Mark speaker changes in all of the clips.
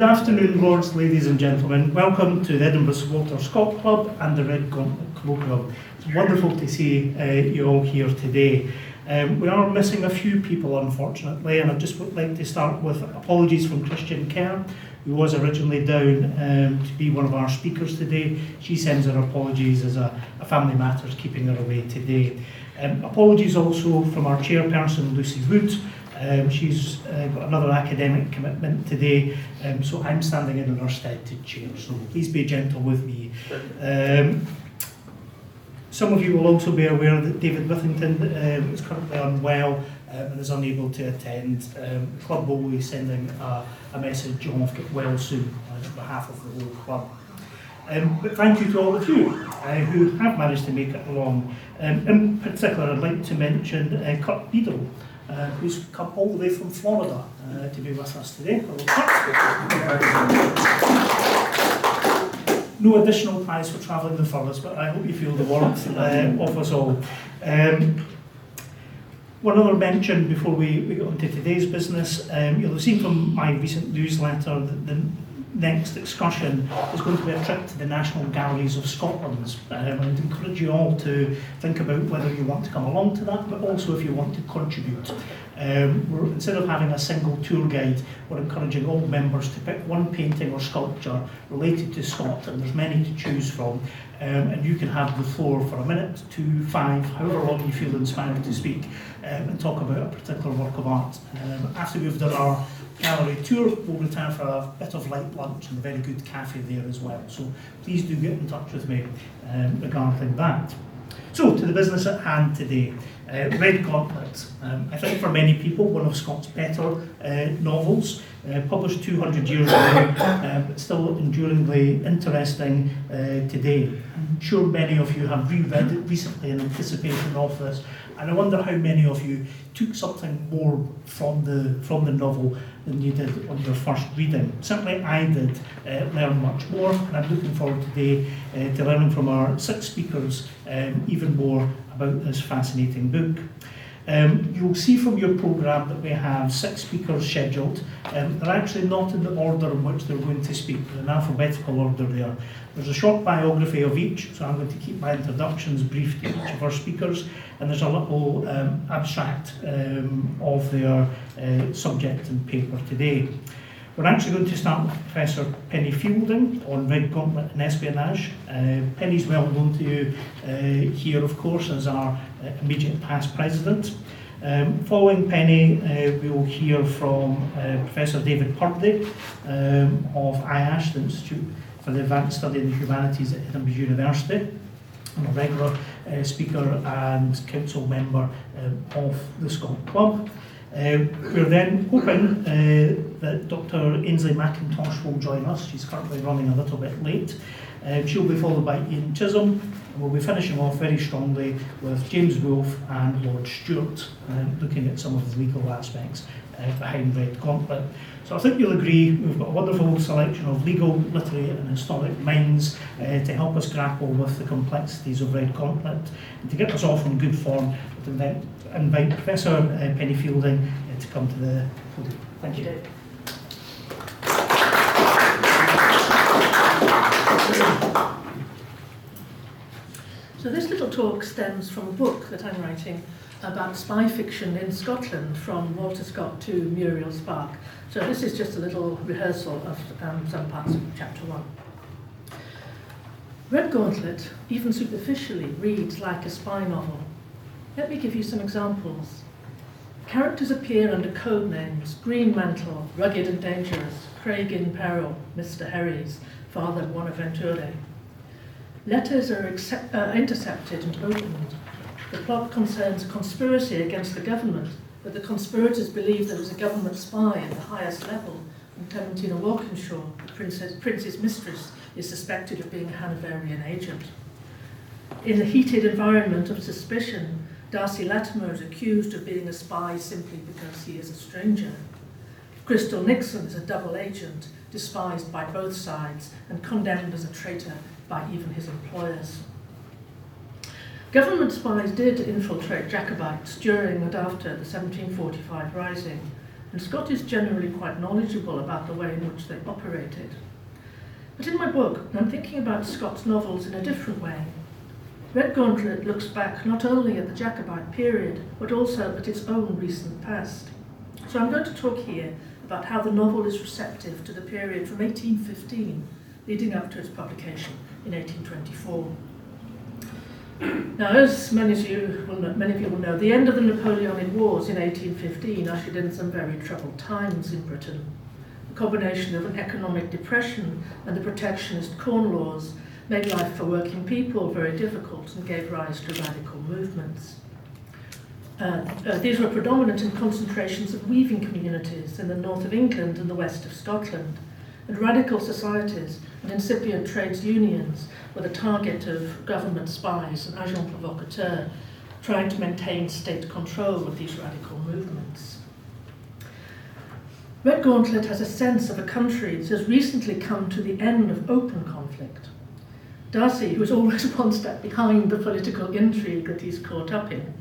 Speaker 1: Good afternoon, lords, ladies and gentlemen. Welcome to the Edinburgh Supporters Scot Club and the Redgauntlet Colloquium. It's wonderful to see you all here today. We are missing a few people, unfortunately, and I'd just like to start with apologies from Christian Kerr, who was originally down to be one of our speakers today. She sends her apologies as a family matter is keeping her away today. Apologies also from our chairperson, Lucy Wood. She's got another academic commitment today, so I'm standing in her stead to chair, so please be gentle with me. Some of you will also be aware that David Withington is currently unwell and is unable to attend. The club will be sending a message of get well soon on behalf of the whole club. But thank you to all of you who have managed to make it along. In particular, I'd like to mention Kurt Beadle, who's come all the way from Florida to be with us today. No additional prize for travelling the furthest, but I hope you feel the warmth of us all. One other mention before we get on to today's business. You'll have seen from my recent newsletter that the next excursion is going to be a trip to the National Galleries of Scotland. I'd encourage you all to think about whether you want to come along to that, but also if you want to contribute. Instead of having a single tour guide, we're encouraging all members to pick one painting or sculpture related to Scotland. There's many to choose from, and you can have the floor for a minute, 2, 5, however long you feel inspired to speak, and talk about a particular work of art. After we've done our gallery tour, we'll return for a bit of light lunch and a very good cafe there as well. So please do get in touch with me regarding that. So to the business at hand today. Redgauntlet. I think for many people one of Scott's better novels, published 200 years ago, but still enduringly interesting today. I'm sure many of you have reread it recently in anticipation of this, and I wonder how many of you took something more from the novel than you did on your first reading. Certainly I did learn much more, and I'm looking forward today to learning from our 6 speakers even more about this fascinating book. You'll see from your programme that we have 6 speakers scheduled. They're actually not in the order in which they're going to speak, but in alphabetical order there. There's a short biography of each, so I'm going to keep my introductions brief to each of our speakers, and there's a little abstract of their subject and paper today. We're actually going to start with Professor Penny Fielding on Redgauntlet and espionage. Penny's well known to you here, of course, as our immediate past president. Following Penny, we will hear from Professor David Purdie of IASH, the Institute for the Advanced Study in the Humanities at Edinburgh University. I'm a regular speaker and council member of the Scot Club. We're then hoping that Dr. Ainsley McIntosh will join us. She's currently running a little bit late. She'll be followed by Ian Chisholm, and we'll be finishing off very strongly with James Wolffe and Lord Stewart, looking at some of the legal aspects behind Redgauntlet. So I think you'll agree we've got a wonderful selection of legal, literary and historic minds to help us grapple with the complexities of Redgauntlet. And to get us off on good form, I'd invite Professor Penny Fielding to come to the podium. Thank you.
Speaker 2: So this little talk stems from a book that I'm writing about spy fiction in Scotland, from Walter Scott to Muriel Spark. So this is just a little rehearsal of some parts of chapter 1. Redgauntlet, even superficially, reads like a spy novel. Let me give you some examples. Characters appear under code names: Green Mantle, Rugged and Dangerous, Craig in Peril, Mr. Herries, Father Bonaventure. Letters are intercepted and opened. The plot concerns a conspiracy against the government, but the conspirators believe there is a government spy at the highest level, and Clementina Walkinshaw, the prince's mistress, is suspected of being a Hanoverian agent. In the heated environment of suspicion, Darcy Latimer is accused of being a spy simply because he is a stranger. Crystal Nixon is a double agent, despised by both sides and condemned as a traitor by even his employers. Government spies did infiltrate Jacobites during and after the 1745 Rising, and Scott is generally quite knowledgeable about the way in which they operated. But in my book, I'm thinking about Scott's novels in a different way. Redgauntlet looks back not only at the Jacobite period, but also at its own recent past. So I'm going to talk here about how the novel is receptive to the period from 1815, leading up to its publication in 1824. Now, as many of you will know, the end of the Napoleonic Wars in 1815 ushered in some very troubled times in Britain. The combination of an economic depression and the protectionist Corn Laws made life for working people very difficult and gave rise to radical movements. These were predominant in concentrations of weaving communities in the north of England and the west of Scotland, and radical societies and incipient trades unions were the target of government spies and agents provocateurs trying to maintain state control of these radical movements. Redgauntlet has a sense of a country that has recently come to the end of open conflict. Darcy, who is always one step behind the political intrigue that he's caught up in,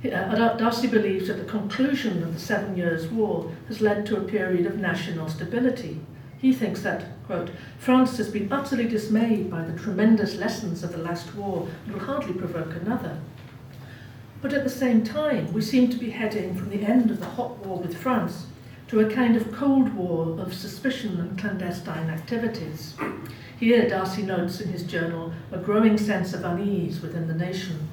Speaker 2: Darcy believes that the conclusion of the 7 Years' War has led to a period of national stability. He thinks that, quote, France has been utterly dismayed by the tremendous lessons of the last war and will hardly provoke another. But at the same time, we seem to be heading from the end of the hot war with France to a kind of Cold War of suspicion and clandestine activities. Here, Darcy notes in his journal a growing sense of unease within the nation.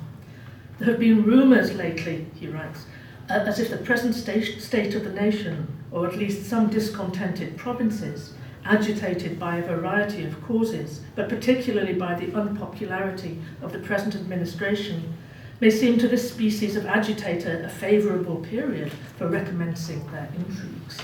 Speaker 2: There have been rumours lately, he writes, as if the present state of the nation, or at least some discontented provinces, agitated by a variety of causes, but particularly by the unpopularity of the present administration, may seem to this species of agitator a favourable period for recommencing their intrigues.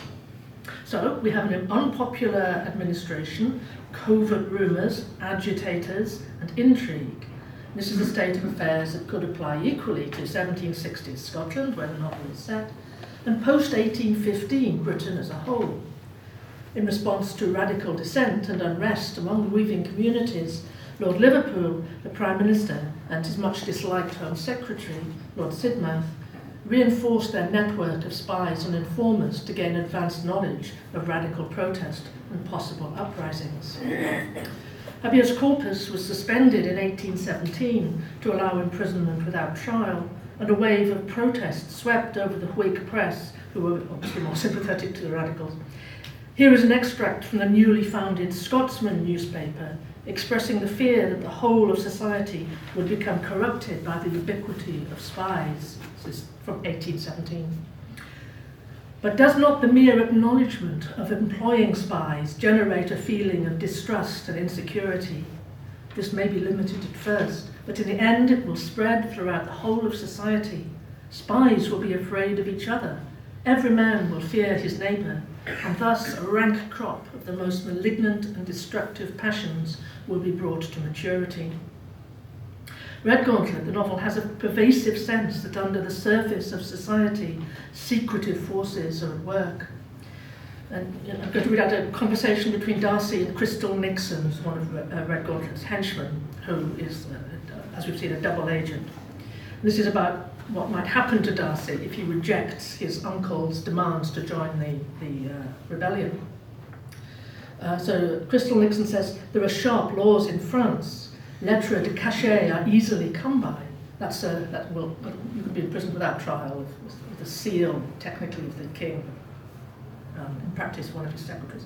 Speaker 2: So we have an unpopular administration, covert rumours, agitators, and intrigue. This is a state of affairs that could apply equally to 1760s Scotland, where the novel is set, and post-1815 Britain as a whole. In response to radical dissent and unrest among the weaving communities, Lord Liverpool, the Prime Minister, and his much disliked Home Secretary, Lord Sidmouth, reinforced their network of spies and informers to gain advanced knowledge of radical protest and possible uprisings. Habeas corpus was suspended in 1817 to allow imprisonment without trial, and a wave of protest swept over the Whig press, who were obviously more sympathetic to the radicals. Here is an extract from the newly founded Scotsman newspaper, expressing the fear that the whole of society would become corrupted by the ubiquity of spies. This is from 1817. But does not the mere acknowledgement of employing spies generate a feeling of distrust and insecurity? This may be limited at first, but in the end it will spread throughout the whole of society. Spies will be afraid of each other. Every man will fear his neighbour, and thus a rank crop of the most malignant and destructive passions will be brought to maturity. Redgauntlet, the novel, has a pervasive sense that under the surface of society, secretive forces are at work. And I'm going to read out a conversation between Darcy and Crystal Nixon, who's one of Redgauntlet's henchmen, who is, as we've seen, a double agent. And this is about what might happen to Darcy if he rejects his uncle's demands to join the rebellion. So Crystal Nixon says, there are sharp laws in France. Lettres de cachet are easily come by. You can be imprisoned without trial with the seal, technically, of the king. In practice, one of his secretaries.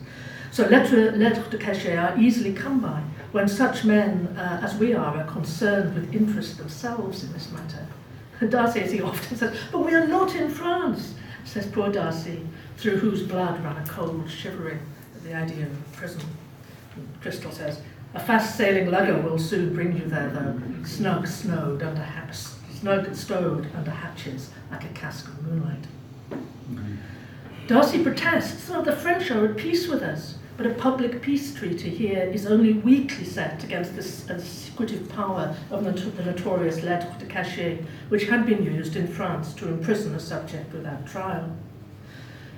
Speaker 2: So lettres de cachet are easily come by when such men as we are concerned with interest themselves in this matter. And Darcy, as he often says, but we are not in France, says poor Darcy, through whose blood ran a cold shivering at the idea of prison. And Crystal says, a fast-sailing lugger will soon bring you there, though, snug stowed under hatches like a cask of moonlight. Mm-hmm. Darcy protests, oh, the French are at peace with us, but a public peace treaty here is only weakly set against the secretive power of the notorious lettres de cachet, which had been used in France to imprison a subject without trial.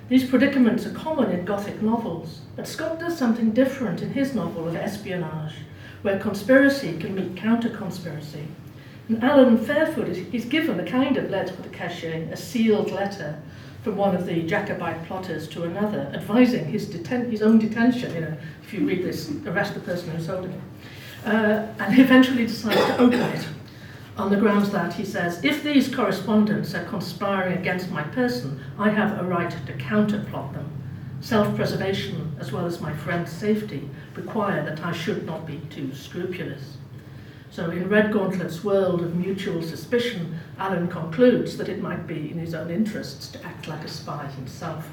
Speaker 2: These predicaments are common in Gothic novels, but Scott does something different in his novel of espionage, where conspiracy can meet counter-conspiracy. And Alan Fairfoot is given a kind of lettre de cachet, a sealed letter, from one of the Jacobite plotters to another, advising his own detention, if you read this, arrest the person who's holding it. And he eventually decides to open it on the grounds that, he says, if these correspondents are conspiring against my person, I have a right to counterplot them. Self-preservation, as well as my friend's safety, require that I should not be too scrupulous. So in Redgauntlet's world of mutual suspicion, Allen concludes that it might be in his own interests to act like a spy himself.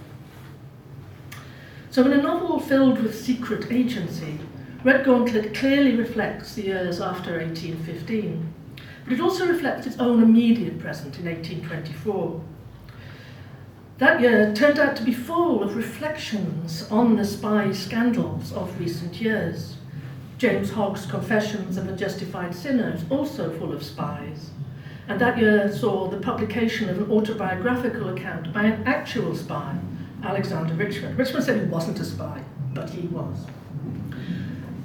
Speaker 2: So in a novel filled with secret agency, Redgauntlet clearly reflects the years after 1815, but it also reflects its own immediate present in 1824. That year turned out to be full of reflections on the spy scandals of recent years. James Hogg's Confessions of a Justified Sinner is also full of spies. And that year saw the publication of an autobiographical account by an actual spy, Alexander Richmond. Richmond said he wasn't a spy, but he was.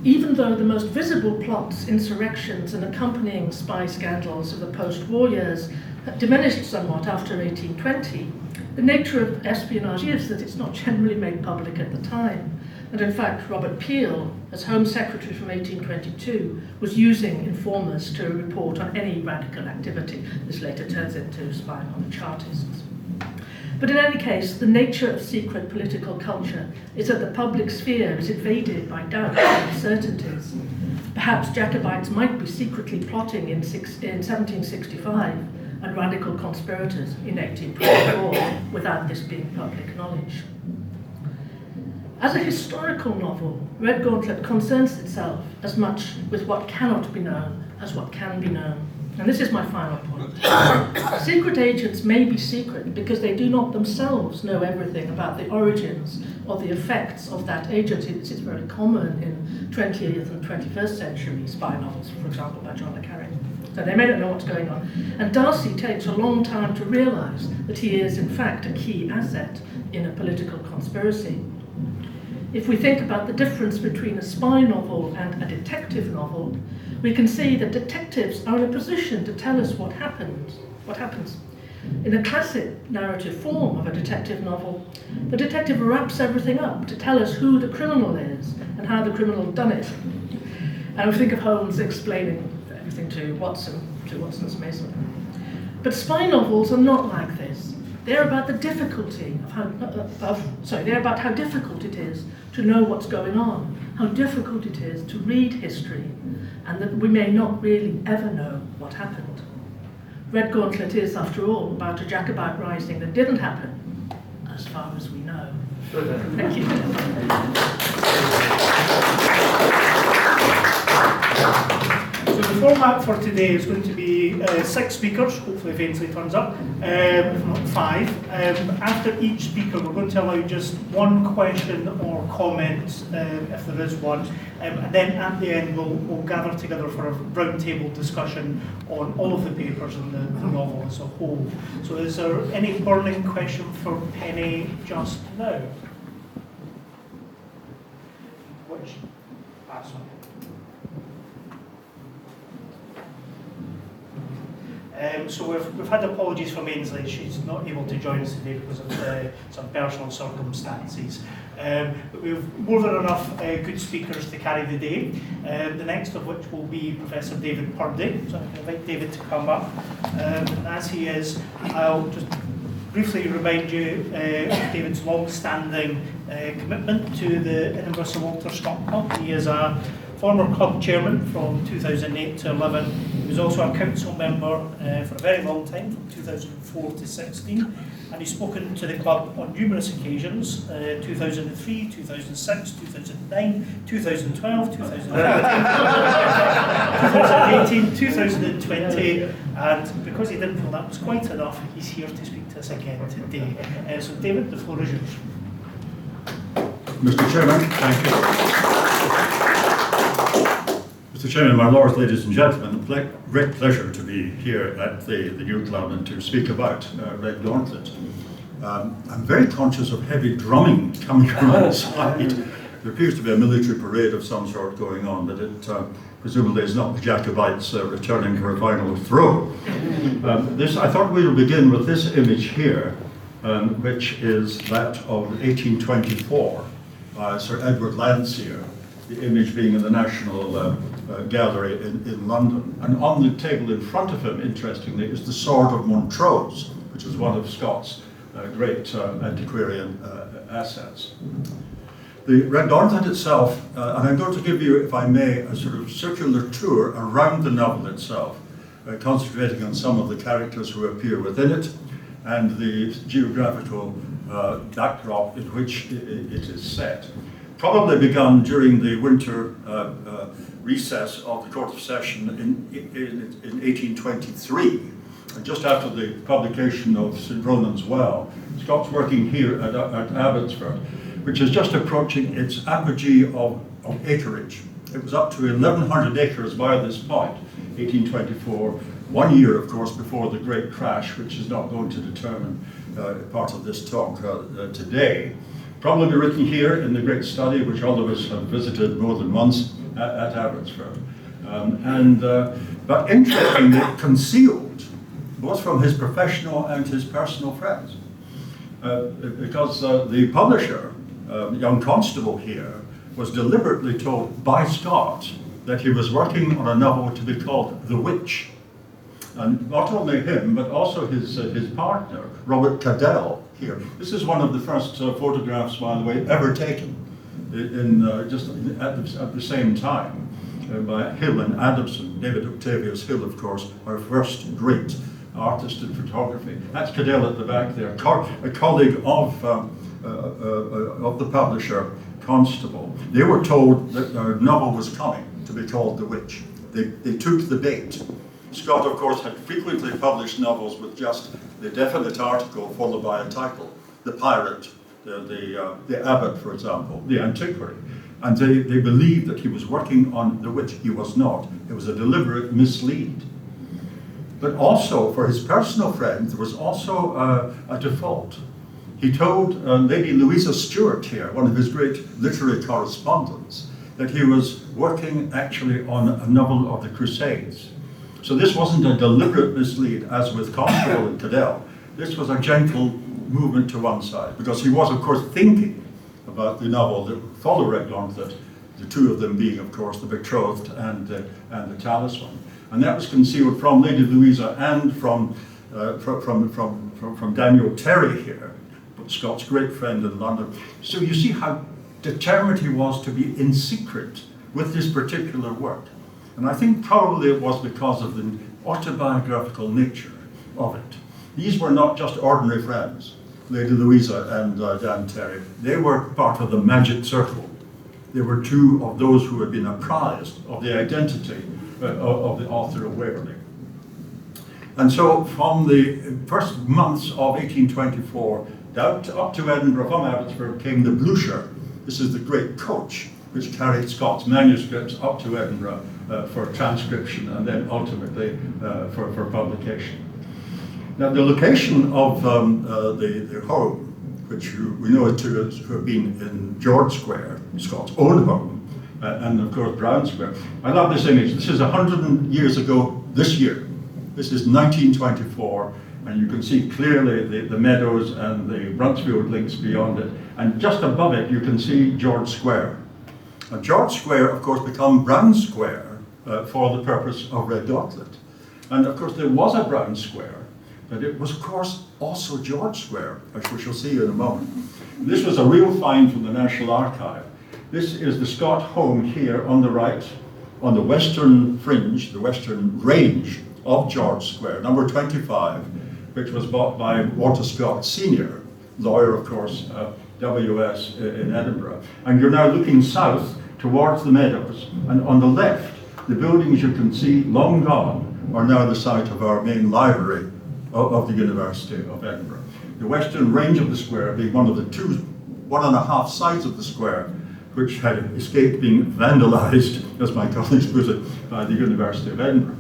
Speaker 2: Even though the most visible plots, insurrections, and accompanying spy scandals of the post-war years diminished somewhat after 1820, the nature of espionage is that it's not generally made public at the time. And in fact, Robert Peel, as Home Secretary from 1822, was using informers to report on any radical activity. This later turns into spying on the Chartists. But in any case, the nature of secret political culture is that the public sphere is invaded by doubts and uncertainties. Perhaps Jacobites might be secretly plotting in 1765 and radical conspirators in 1824 without this being public knowledge. As a historical novel, Redgauntlet concerns itself as much with what cannot be known as what can be known. And this is my final point. Secret agents may be secret because they do not themselves know everything about the origins or the effects of that agency. This is very common in 20th and 21st century spy novels, for example, by John le Carré. So they may not know what's going on. And Darcy takes a long time to realise that he is, in fact, a key asset in a political conspiracy. If we think about the difference between a spy novel and a detective novel, we can see that detectives are in a position to tell us what happens. In the classic narrative form of a detective novel, the detective wraps everything up to tell us who the criminal is and how the criminal done it. And we think of Holmes explaining everything to Watson, to Watson's Mason. But spy novels are not like this. They're about the difficulty they're about how difficult it is to know what's going on, how difficult it is to read history, and that we may not really ever know what happened. Redgauntlet is, after all, about a Jacobite rising that didn't happen, as far as we know. Thank you.
Speaker 1: So the format for today is going to be 6 speakers, hopefully if Ainsley turns up, if not 5. After each speaker we're going to allow just one question or comment, if there is one, and then at the end we'll gather together for a roundtable discussion on all of the papers and the novel as a whole. So is there any burning question for Penny just now? Which? That's one. So we've had apologies from Ainsley. She's not able to join us today because of some personal circumstances. But we have more than enough good speakers to carry the day. The next of which will be Professor David Purdie. So I'm going to invite David to come up. And as he is, I'll just briefly remind you of David's long-standing commitment to the Edinburgh Sir Walter Scott Club. He is a former club chairman from 2008 to 11. He was also a council member for a very long time, from 2004 to 16. And he's spoken to the club on numerous occasions, 2003, 2006, 2009, 2012, 2018, 2020. And because he didn't feel that was quite enough, he's here to speak to us again today. So David, the floor is yours.
Speaker 3: Mr. Chairman, thank you. Mr. Chairman, my lords, ladies and gentlemen, great pleasure to be here at the new club and to speak about Redgauntlet. I'm very conscious of heavy drumming coming from outside. There appears to be a military parade of some sort going on, but it presumably is not the Jacobites returning for a final throw. I thought we would begin with this image here, which is that of 1824 by Sir Edward Landseer, the image being in the National Gallery in London. And on the table in front of him, interestingly, is the Sword of Montrose, which is one of Scott's great antiquarian assets. The Redgauntlet itself, and I'm going to give you, if I may, a sort of circular tour around the novel itself, concentrating on some of the characters who appear within it and the geographical backdrop in which it is set. Probably begun during the winter recess of the Court of Session in 1823, and just after the publication of St. Ronan's Well. Scott's working here at Abbotsford, which is just approaching its apogee of acreage. It was up to 1,100 acres by this point, 1824, 1 year, of course, before the Great Crash, which is not going to determine part of this talk today. Probably written here in the great study, which all of us have visited more than once at Abbotsford. But interestingly, concealed, both from his professional and his personal friends. Because the publisher, young Constable here, was deliberately told by Scott that he was working on a novel to be called The Witch. And not only him, but also his partner, Robert Cadell, here. This is one of the first photographs, by the way, ever taken at the same time by Hill and Adamson. David Octavius Hill, of course, our first great artist in photography. That's Cadell at the back there, a colleague of the publisher, Constable. They were told that their novel was coming to be called The Witch. They took the bait. Scott, of course, had frequently published novels with just the definite article followed by a title. The Pirate, the Abbot, for example, the Antiquary. And they believed that he was working on The Witch. He was not. It was a deliberate mislead. But also, for his personal friends, there was also a default. He told Lady Louisa Stewart here, one of his great literary correspondents, that he was working actually on a novel of the Crusades. So this wasn't a deliberate mislead, as with Constable and Cadell. This was a gentle movement to one side, because he was, of course, thinking about the novel that would follow Redgauntlet, the two of them being, of course, The Betrothed and the Talisman. And that was concealed from Lady Louisa and from Daniel Terry here, Scott's great friend in London. So you see how determined he was to be in secret with this particular work. And I think probably it was because of the autobiographical nature of it. These were not just ordinary friends, Lady Louisa and Dan Terry. They were part of the magic circle. They were two of those who had been apprised of the identity of the author of Waverley. And so from the first months of 1824 up to Edinburgh from Abbotsford came the Blucher. This is the great coach which carried Scott's manuscripts up to Edinburgh for transcription and then ultimately for publication. Now the location of the home, which we know it to have been in George Square, Scott's own home, and of course Brown Square. I love this image. This is 100 years ago this year. This is 1924, and you can see clearly the meadows and the Bruntsfield links beyond it. And just above it, you can see George Square. And George Square, of course, became Brown Square for the purpose of Redgauntlet. And of course, there was a Brown Square, but it was, of course, also George Square, as we shall see in a moment. This was a real find from the National Archive. This is the Scott home here on the right, on the western fringe, the western range of George Square, number 25, which was bought by Walter Scott Sr., lawyer, of course, WS in Edinburgh. And you're now looking south towards the meadows, and on the left, the buildings you can see, long gone, are now the site of our main library of the University of Edinburgh. The western range of the square being one of the 1.5 sides of the square, which had escaped being vandalized, as my colleagues put it, by the University of Edinburgh.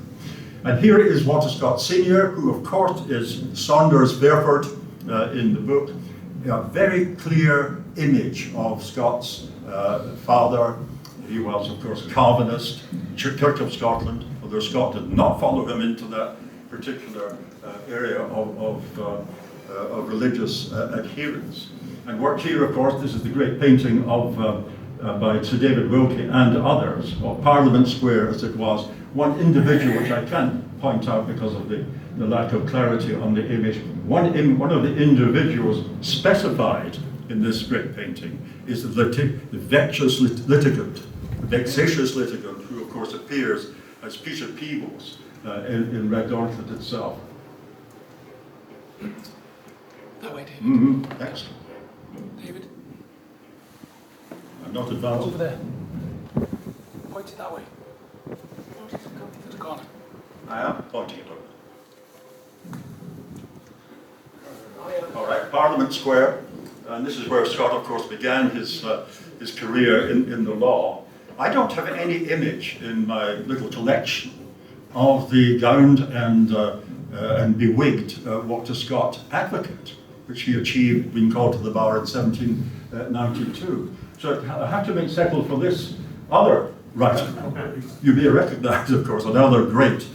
Speaker 3: And here is Walter Scott Sr., who of course is Saunders Fairford in the book. A very clear image of Scott's father. He was, of course, Calvinist, Church of Scotland, although Scott did not follow him into that particular area of religious adherence. And worked here, of course, this is the great painting of by Sir David Wolffe and others, of Parliament Square as it was. One individual, which I can't point out because of the lack of clarity on the image, one of the individuals specified in this great painting is the vexatious litigant, who of course appears as Peter Peebles in Redgauntlet itself.
Speaker 4: That way, David.
Speaker 3: Mm-hmm. Excellent.
Speaker 4: David,
Speaker 3: I'm not advanced.
Speaker 4: over there. Point it that way. To the corner.
Speaker 3: I am pointing it over. All right, Parliament Square, and this is where Scott, of course, began his career in the law. I don't have any image in my little collection of the gowned and bewigged Walter Scott advocate, which he achieved being called to the bar in 1792. So I have to make settle for this other writer. You may recognise, of course, another great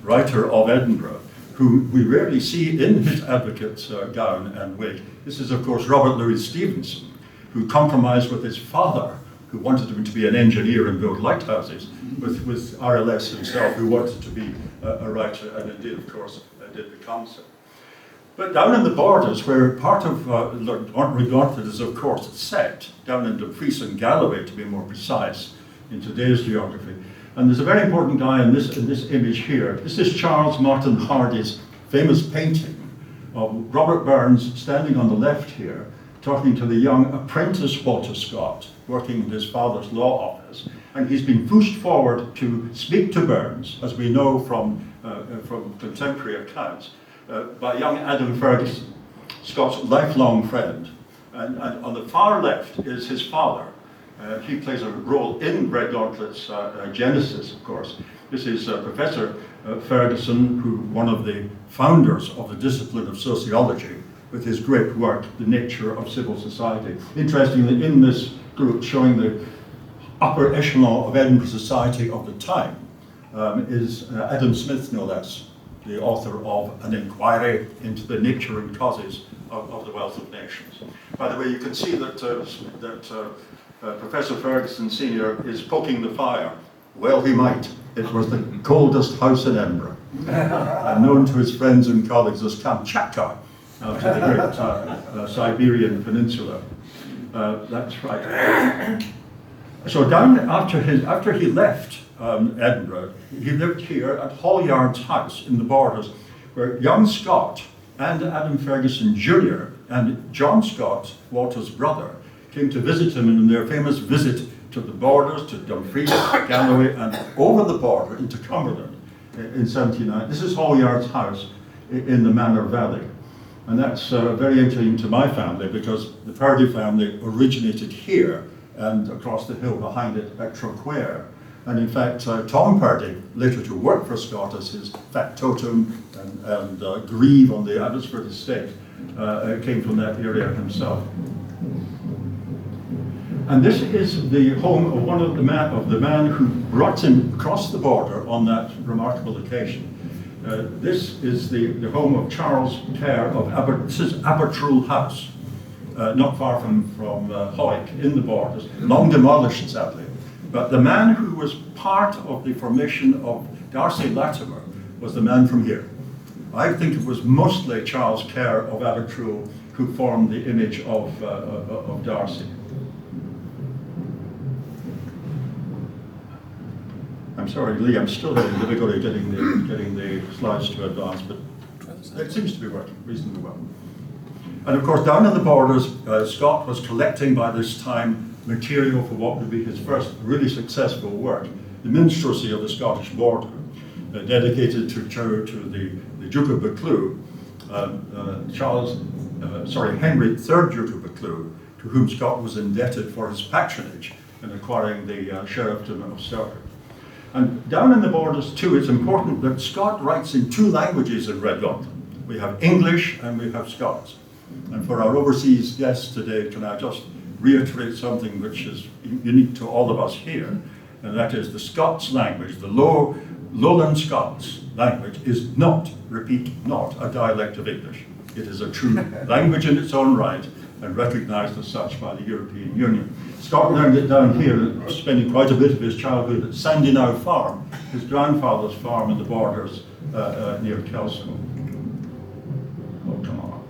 Speaker 3: writer of Edinburgh, who we rarely see in his advocate's gown and wig. This is, of course, Robert Louis Stevenson, who compromised with his father, who wanted him to be an engineer and build lighthouses, with RLS himself, who wanted to be a writer, and indeed, of course, did become so. But down in the borders, where part of Redgauntlet is, of course, set, down in Dumfries and Galloway, to be more precise, in today's geography. And there's a very important guy in this image here. This is Charles Martin Hardy's famous painting of Robert Burns standing on the left here, talking to the young apprentice Walter Scott, working in his father's law office. And he's been pushed forward to speak to Burns, as we know from contemporary accounts, by young Adam Ferguson, Scott's lifelong friend. And on the far left is his father. He plays a role in Redgauntlet's genesis, of course. This is Professor Ferguson, who one of the founders of the discipline of sociology, with his great work, The Nature of Civil Society. Interestingly, in this group, showing the upper echelon of Edinburgh society of the time, is Adam Smith, no less, the author of An Inquiry into the Nature and Causes of the Wealth of Nations. By the way, you can see that Professor Ferguson Senior is poking the fire. Well, he might. It was the coldest house in Edinburgh, and known to his friends and colleagues as Kamchatka, after the great Siberian peninsula. That's right. So down after he left Edinburgh, he lived here at Hollyard's house in the borders, where young Scott and Adam Ferguson Jr. and John Scott, Walter's brother, came to visit him in their famous visit to the borders, to Dumfries, Galloway, and over the border into Cumberland in 79. This is Hollyard's house in the Manor Valley. And that's very interesting to my family, because the Purdie family originated here and across the hill behind it at Traquair. And in fact, Tom Purdie, later to work for Scott as his factotum and grieve on the Abbotsford estate, came from that area himself. And this is the home of one of the man who brought him across the border on that remarkable occasion. This is the home of Charles Kerr of Abertrule House, not far from Howick in the borders, long demolished sadly. But the man who was part of the formation of Darcy Latimer was the man from here. I think it was mostly Charles Kerr of Abertrule who formed the image of Darcy. I'm sorry, Lee, I'm still having difficulty getting the slides to advance, but it seems to be working reasonably well. And of course, down in the borders, Scott was collecting by this time material for what would be his first really successful work, the Minstrelsy of the Scottish Border, dedicated to the Duke of Buccleuch, Henry III Duke of Buccleuch, to whom Scott was indebted for his patronage in acquiring the sheriffdom of Stewart. And down in the borders too, it's important that Scott writes in two languages in Redgauntlet. We have English and we have Scots. And for our overseas guests today, can I just reiterate something which is unique to all of us here, and that is the Scots language, the Lowland Scots language is not, repeat, not a dialect of English. It is a true language in its own right and recognised as such by the European Union. Scott learned it down here, spending quite a bit of his childhood at Sandyknow Farm, his grandfather's farm in the Borders near Chisholm. Oh, come on.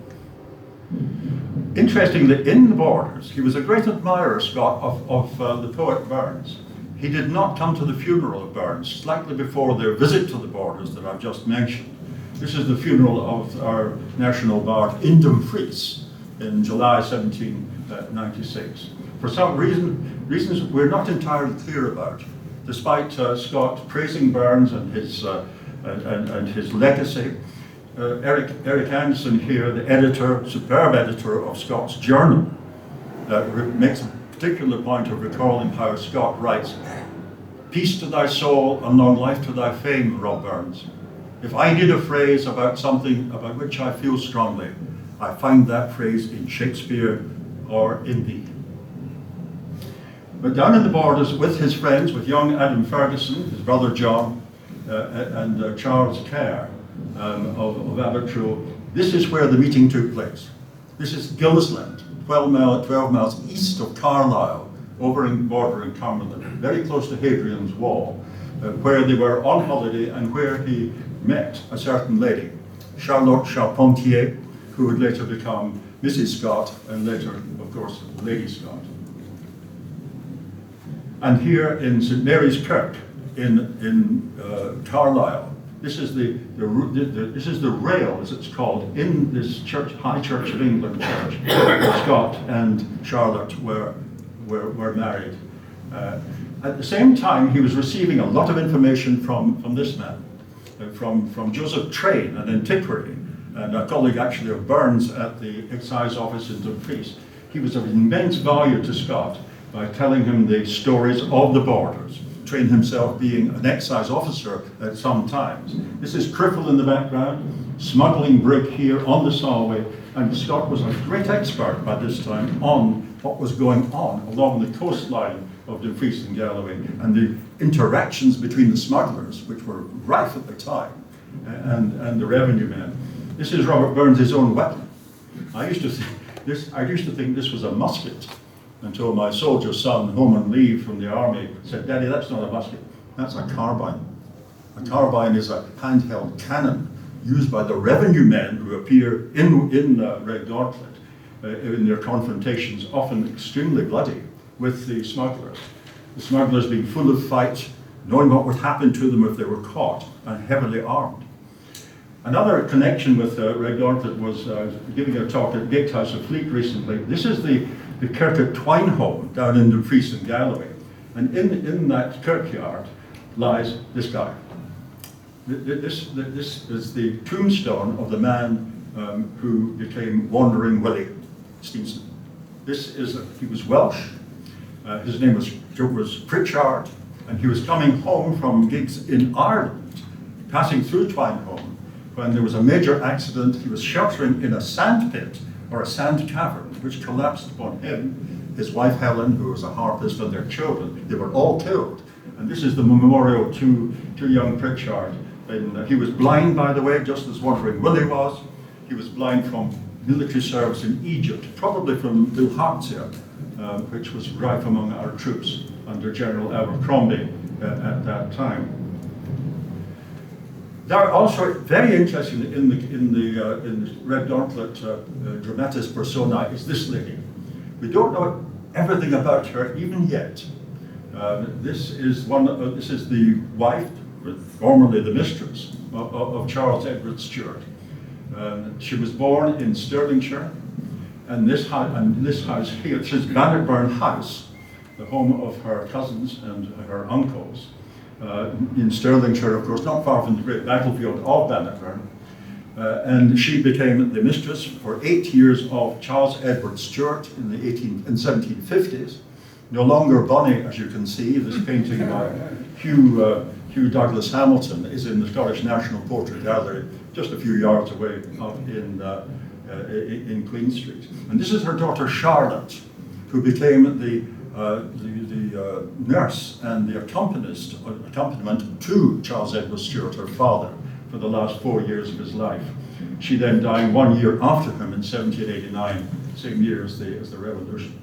Speaker 3: Interestingly, in the Borders, he was a great admirer, Scott, of the poet Burns. He did not come to the funeral of Burns, slightly before their visit to the Borders that I've just mentioned. This is the funeral of our national bard, in Dumfries, in July 1796. For some reasons we're not entirely clear about, despite Scott praising Burns and his legacy. Eric Anderson here, the editor, superb editor of Scott's Journal, makes a particular point of recalling how Scott writes, "Peace to thy soul and long life to thy fame, Rob Burns. If I need a phrase about something about which I feel strongly, I find that phrase in Shakespeare or in thee." But down in the Borders with his friends, with young Adam Ferguson, his brother John, and Charles Kerr of Abertrue, this is where the meeting took place. This is Gillisland, 12 miles east of Carlisle, bordering Cumberland, very close to Hadrian's Wall, where they were on holiday and where he met a certain lady, Charlotte Charpentier, who would later become Mrs. Scott and later, of course, Lady Scott. And here in St. Mary's Kirk in Carlisle, this is the rail, as it's called, in this church, High Church of England church. Scott and Charlotte were married. At the same time, he was receiving a lot of information from this man, from Joseph Train, an antiquary, and a colleague actually of Burns at the excise office in Dumfries. He was of immense value to Scott by telling him the stories of the Borders, Train himself being an excise officer at some times. This is Criffel in the background, smuggling brig here on the Solway, and Scott was a great expert by this time on what was going on along the coastline of Dumfries and Galloway, and the interactions between the smugglers, which were rife at the time, and the revenue men. This is Robert Burns' own weapon. I used to think this was a musket, until my soldier son, home on leave from the army, said, "Daddy, that's not a musket, that's a carbine." A carbine is a handheld cannon used by the revenue men who appear in Redgauntlet in their confrontations, often extremely bloody, with the smugglers. The smugglers being full of fight, knowing what would happen to them if they were caught, and heavily armed. Another connection with Redgauntlet was giving a talk at Gatehouse of Fleet recently. This is the kirk at Twineholme down in Dumfries and Galloway. And in that kirkyard lies this guy. This is the tombstone of the man who became Wandering Willie Steenson. He was Welsh. His name was Pritchard, and he was coming home from gigs in Ireland, passing through Twineholme, when there was a major accident. He was sheltering in a sand pit or a sand cavern, which collapsed upon him, his wife Helen, who was a harpist, and their children. They were all killed. And this is the memorial to young Pritchard. And he was blind, by the way, just as Wandering Willie was. He was blind from military service in Egypt, probably from Bilharzia, which was rife among our troops under General Abercrombie at that time. There are also very interesting in the Redgauntlet dramatis personae is this lady. We don't know everything about her even yet. This is the wife, formerly the mistress of Charles Edward Stewart. She was born in Stirlingshire, and this house here, this is Bannockburn House, the home of her cousins and her uncles. In Stirlingshire, of course, not far from the great battlefield of Bannockburn. And she became the mistress for 8 years of Charles Edward Stewart in the 1750s. No longer bonny, as you can see. This painting by Hugh Douglas Hamilton is in the Scottish National Portrait Gallery, just a few yards away up in Queen Street. And this is her daughter Charlotte, who became the nurse and the accompaniment to Charles Edward Stewart, her father, for the last 4 years of his life. she then dying 1 year after him in 1789, same year as the Revolution.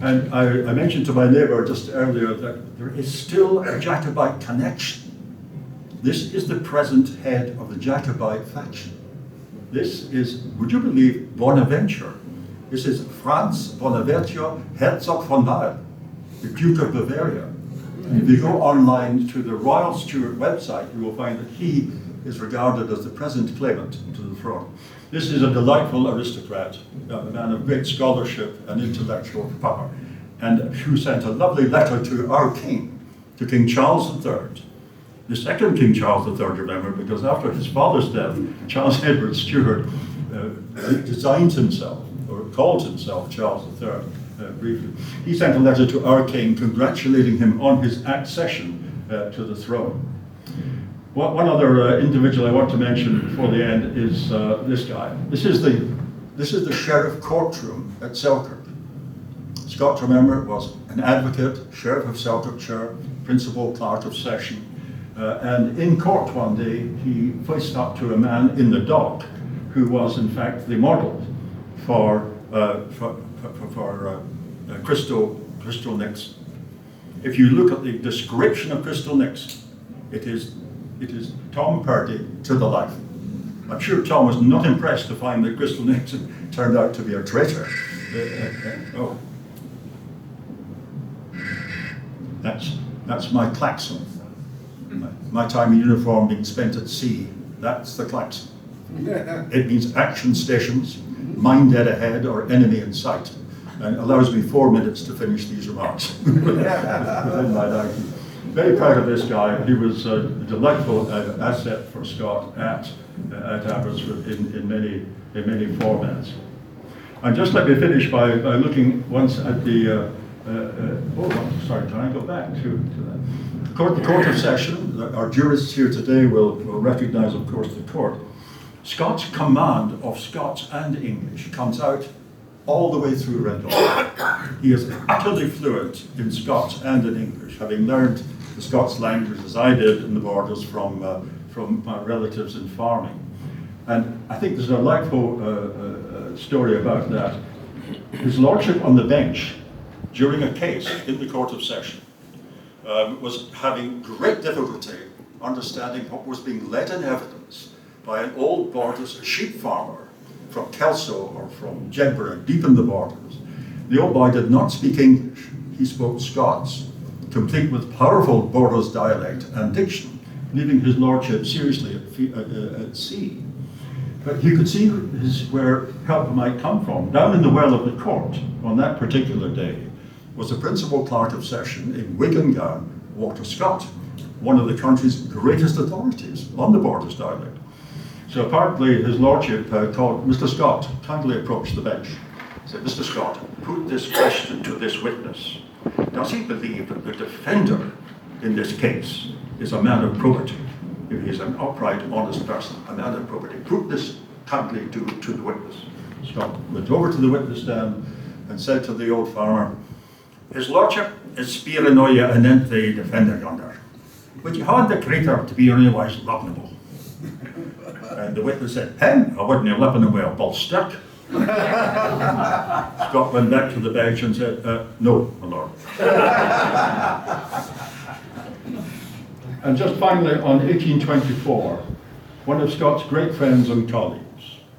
Speaker 3: And I mentioned to my neighbour just earlier that there is still a Jacobite connection. This is the present head of the Jacobite faction. This is, would you believe, Bonaventure. This is Franz Bonaventure, Herzog von Bade, the Duke of Bavaria. And if you go online to the Royal Stewart website, you will find that he is regarded as the present claimant to the throne. This is a delightful aristocrat, a man of great scholarship and intellectual power, and who sent a lovely letter to our king, to King Charles III. The second King Charles III, remember, because after his father's death, Charles Edward Stewart designed himself, or called himself Charles III, briefly. He sent a letter to our king congratulating him on his accession to the throne. One other individual I want to mention before the end is this guy. This is the sheriff courtroom at Selkirk. Scott, remember, was an advocate, sheriff of Selkirkshire, principal clerk of session, and in court one day he faced up to a man in the dock who was in fact the model for Crystal Nixon. If you look at the description of Crystal Nixon, it is Tom Purdie to the life. I'm sure Tom was not impressed to find that Crystal Nixon turned out to be a traitor. Oh, that's my klaxon. My time in uniform being spent at sea. That's the klaxon. It means action stations, mine dead ahead, or enemy in sight, and allows me 4 minutes to finish these remarks. Within my life. Very proud of this guy. He was a delightful asset for Scott at Aberystwyth in many formats. And just let me finish by looking once at the. Sorry, can I go back to that? The Court of Session. Our jurists here today will recognise, of course, the court. Scott's command of Scots and English comes out all the way through Redgauntlet. He is utterly fluent in Scots and in English, having learned the Scots language as I did in the borders from my relatives in farming. And I think there's a delightful story about that. His lordship on the bench during a case in the Court of Session was having great difficulty understanding what was being led in evidence by an old Borders sheep farmer from Kelso or from Jedburgh, deep in the borders. The old boy did not speak English, he spoke Scots, complete with powerful Borders dialect and diction, leaving his lordship seriously at sea. But you could see where help might come from. Down in the well of the court on that particular day was the principal clerk of session in wig and gown, Walter Scott, one of the country's greatest authorities on the Borders dialect. So apparently his lordship called Mr. Scott, kindly approached the bench. He said, Mr. Scott, put this question to this witness. Does he believe that the defender in this case is a man of probity? If he's an upright, honest person, a man of probity. Put this kindly to the witness. Scott went over to the witness stand and said to the old farmer, His lordship is spearing o' you anent the defender yonder. But you had the creator to be onywise lovable. And the witness said, Him? I wouldn't have lipping away a bull stick. Scott went back to the bench and said, No, my lord. And just finally, on 1824, one of Scott's great friends and colleagues,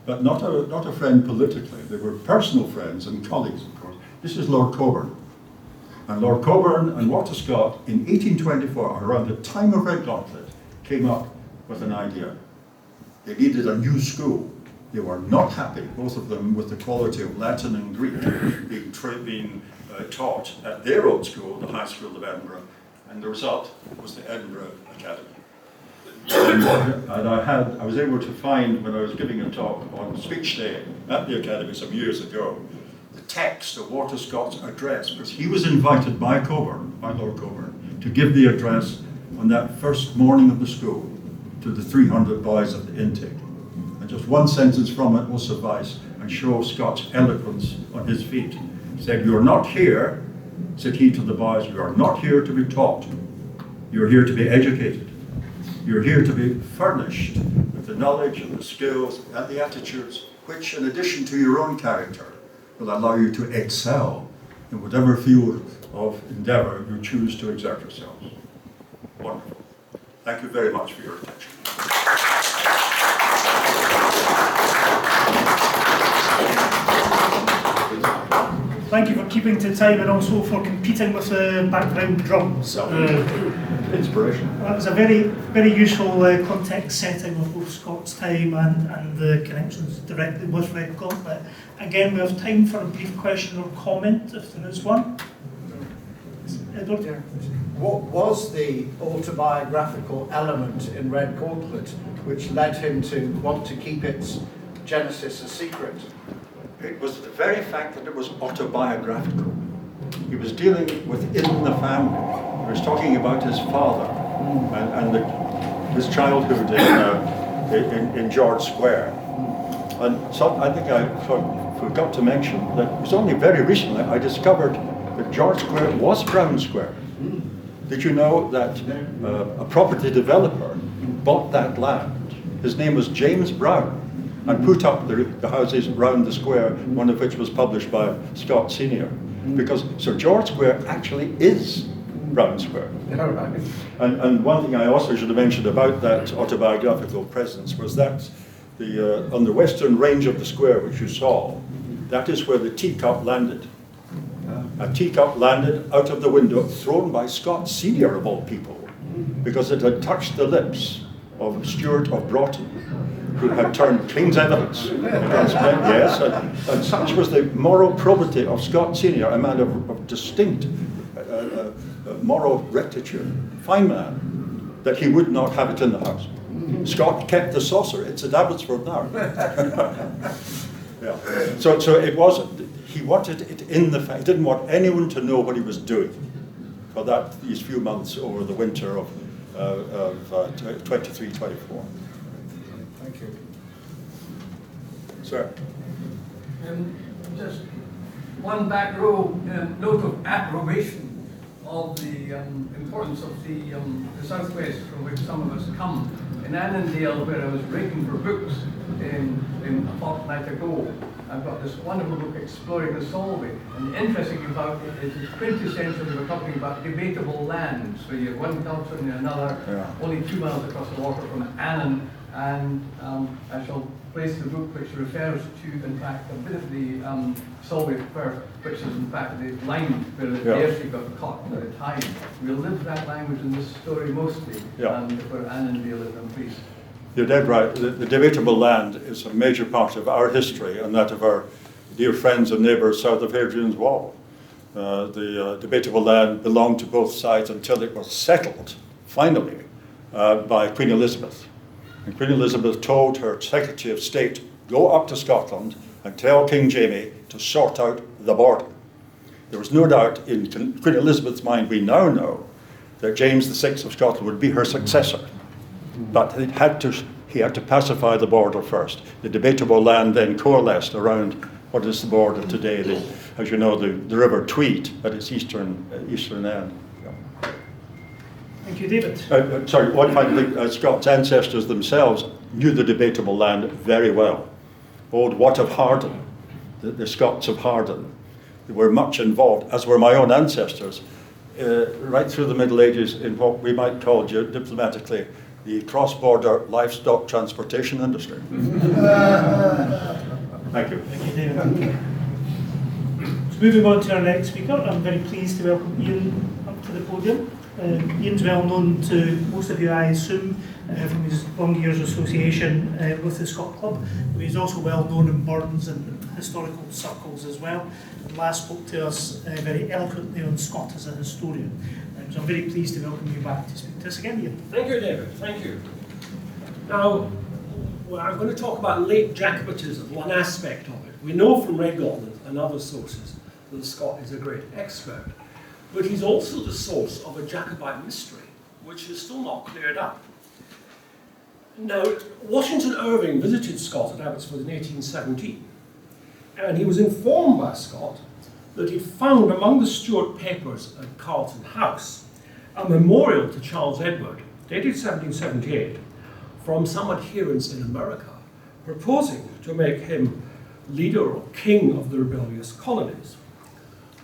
Speaker 3: but not a friend politically, they were personal friends and colleagues, of course. This is Lord Cockburn. And Lord Cockburn and Walter Scott, in 1824, around the time of Redgauntlet, came up with an idea. They needed a new school. They were not happy, both of them, with the quality of Latin and Greek being taught at their own school, the High School of Edinburgh, and the result was the Edinburgh Academy. And I was able to find, when I was giving a talk on speech day at the Academy some years ago, the text of Walter Scott's address, because he was invited by Lord Cockburn, to give the address on that first morning of the school to the 300 boys at the intake. And just one sentence from it will suffice and show Scott's eloquence on his feet. He said, "You are not here," said he to the boys, "you are not here to be taught. You're here to be educated. You're here to be furnished with the knowledge and the skills and the attitudes which, in addition to your own character, will allow you to excel in whatever field of endeavour you choose to exert yourselves. Wonderful. Thank you very much for your attention.
Speaker 1: Thank you for keeping to time and also for competing with the background drums.
Speaker 3: Inspiration.
Speaker 1: That was a very, very useful context setting of both Scott's time and the connections directly with Redgauntlet. Again, we have time for a brief question or comment, if there is one. Edward?
Speaker 5: Yeah. What was the autobiographical element in Redgauntlet which led him to want to keep its genesis a secret?
Speaker 3: It was the very fact that it was autobiographical. He was dealing within the family. He was talking about his father and his childhood in George Square. And so I think I forgot to mention that it was only very recently I discovered that George Square was Brown Square. Did you know that a property developer bought that land? His name was James Brown, and put up the houses around the square, one of which was published by Scott Senior, because Sir George Square actually is Brown Square. And one thing I also should have mentioned about that autobiographical presence was that on the western range of the square, which you saw, that is where the teacup landed. A teacup landed out of the window, thrown by Scott Senior of all people, because it had touched the lips of Stewart of Broughton, who had turned Queen's evidence against me. Yes, and such was the moral probity of Scott Senior, a man of distinct moral rectitude, fine man, that he would not have it in the house. Scott kept the saucer; it's at Abbotsford now. Yeah. So it was. He wanted it in the fact. He didn't want anyone to know what he was doing for these few months over the winter of 23-24.
Speaker 5: Thank you.
Speaker 3: Sir.
Speaker 6: Just one back row note of approbation of the importance of the southwest from which some of us come. In Annandale, where I was raking for books in a fortnight ago, I've got this wonderful book, Exploring the Solway. And the interesting thing about it is it's quintessentially we're talking about debatable lands, where you have one culture and another, only 2 miles across the water from Annan. And I shall place the book which refers to, in fact, a bit of the Solway Firth, which is in fact the line where the airship got caught at the tide. We'll live that language in this story mostly, where Annandale is in place.
Speaker 3: You're dead right. The debatable land is a major part of our history and that of our dear friends and neighbours south of Hadrian's Wall. The debatable land belonged to both sides until it was settled, finally, by Queen Elizabeth. And Queen Elizabeth told her Secretary of State, go up to Scotland and tell King Jamie to sort out the border. There was no doubt in Queen Elizabeth's mind, we now know, that James VI of Scotland would be her successor. But he had to pacify the border first. The debatable land then coalesced around what is the border today, as you know, the River Tweed at its eastern end. Yeah.
Speaker 1: Thank you, David.
Speaker 3: Sorry, one final thing, Scott's ancestors themselves knew the debatable land very well. Old Wat of Harden, the Scots of Harden, they were much involved, as were my own ancestors, right through the Middle Ages in what we might call diplomatically the cross-border livestock transportation industry. Thank you.
Speaker 1: Thank you, David. So moving on to our next speaker, I'm very pleased to welcome Ian up to the podium. Ian's well known to most of you, I assume, from his long years association with the Scott Club. But he's also well known in Burns and historical circles as well. And last spoke to us very eloquently on Scott as a historian. So I'm very pleased to welcome you back to speak to us again, Ian.
Speaker 7: Thank you, David. Thank you. Now, I'm going to talk about late Jacobitism, one aspect of it. We know from Redgauntlet and other sources that Scott is a great expert, but he's also the source of a Jacobite mystery, which is still not cleared up. Now, Washington Irving visited Scott at Abbotsford in 1817, and he was informed by Scott that he found among the Stewart papers at Carlton House a memorial to Charles Edward, dated 1778, from some adherents in America, proposing to make him leader or king of the rebellious colonies.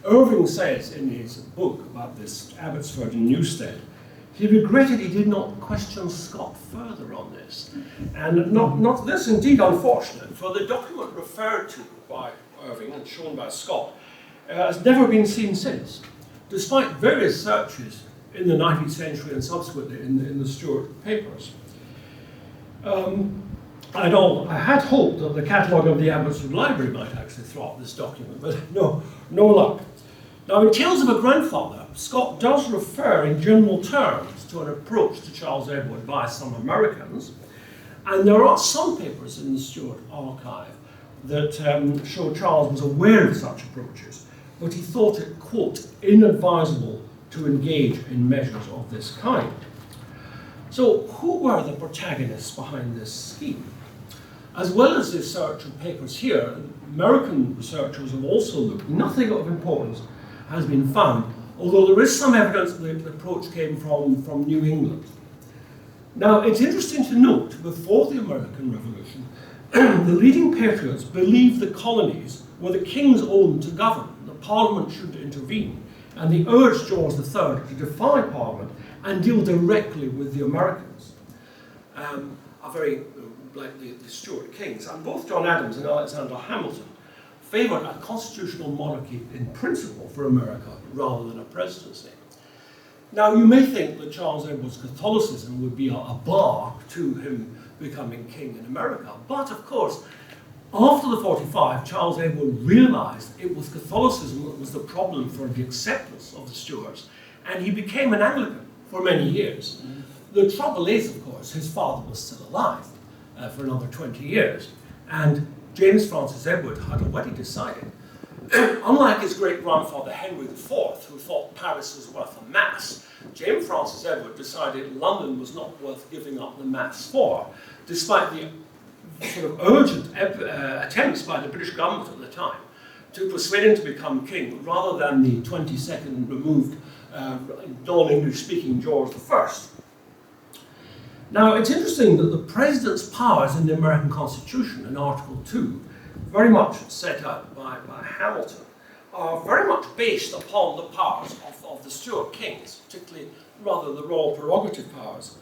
Speaker 7: Irving says in his book about this Abbotsford and Newstead, he regretted he did not question Scott further on this. And not this indeed unfortunate, for the document referred to by Irving and shown by Scott has never been seen since, despite various searches in the 19th century and subsequently in the Stewart papers. I had hoped that the catalogue of the Abbotsford Library might actually throw up this document, but no luck. Now, in Tales of a Grandfather, Scott does refer in general terms to an approach to Charles Edward by some Americans, and there are some papers in the Stewart archive that show Charles was aware of such approaches, but he thought it, quote, inadvisable to engage in measures of this kind. So, who were the protagonists behind this scheme? As well as this search of papers here, American researchers have also looked. Nothing of importance has been found, although there is some evidence that the approach came from New England. Now, it's interesting to note, before the American Revolution, the leading patriots believed the colonies were the king's own to govern, the Parliament should intervene, and they urged George III to defy Parliament and deal directly with the Americans. Like the Stuart kings, and both John Adams and Alexander Hamilton favoured a constitutional monarchy in principle for America rather than a presidency. Now, you may think that Charles Edward's Catholicism would be a bar to him becoming king in America, but of course, after the 45, Charles Edward realised it was Catholicism that was the problem for the acceptance of the Stuarts, and he became an Anglican for many years. The trouble is, of course, his father was still alive for another 20 years, and James Francis Edward had already decided, unlike his great-grandfather Henry IV, who thought Paris was worth a mass, James Francis Edward decided London was not worth giving up the mass for, despite the sort of urgent attempts by the British government at the time to persuade him to become king, rather than the 22nd removed non-English speaking George I. Now, it's interesting that the president's powers in the American Constitution, in Article 2, very much set out by Hamilton, are very much based upon the powers of the Stuart kings, particularly rather the royal prerogative powers,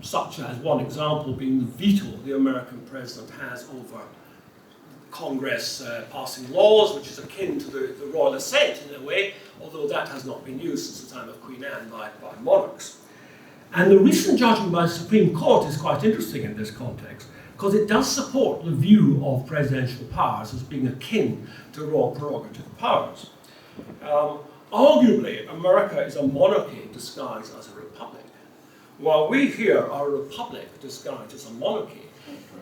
Speaker 7: such as one example being the veto the American president has over Congress passing laws, which is akin to the royal assent in a way, although that has not been used since the time of Queen Anne by monarchs. And the recent judgment by the Supreme Court is quite interesting in this context, because it does support the view of presidential powers as being akin to royal prerogative powers. Arguably, America is a monarchy disguised as a republic, while we here are a republic disguised as a monarchy,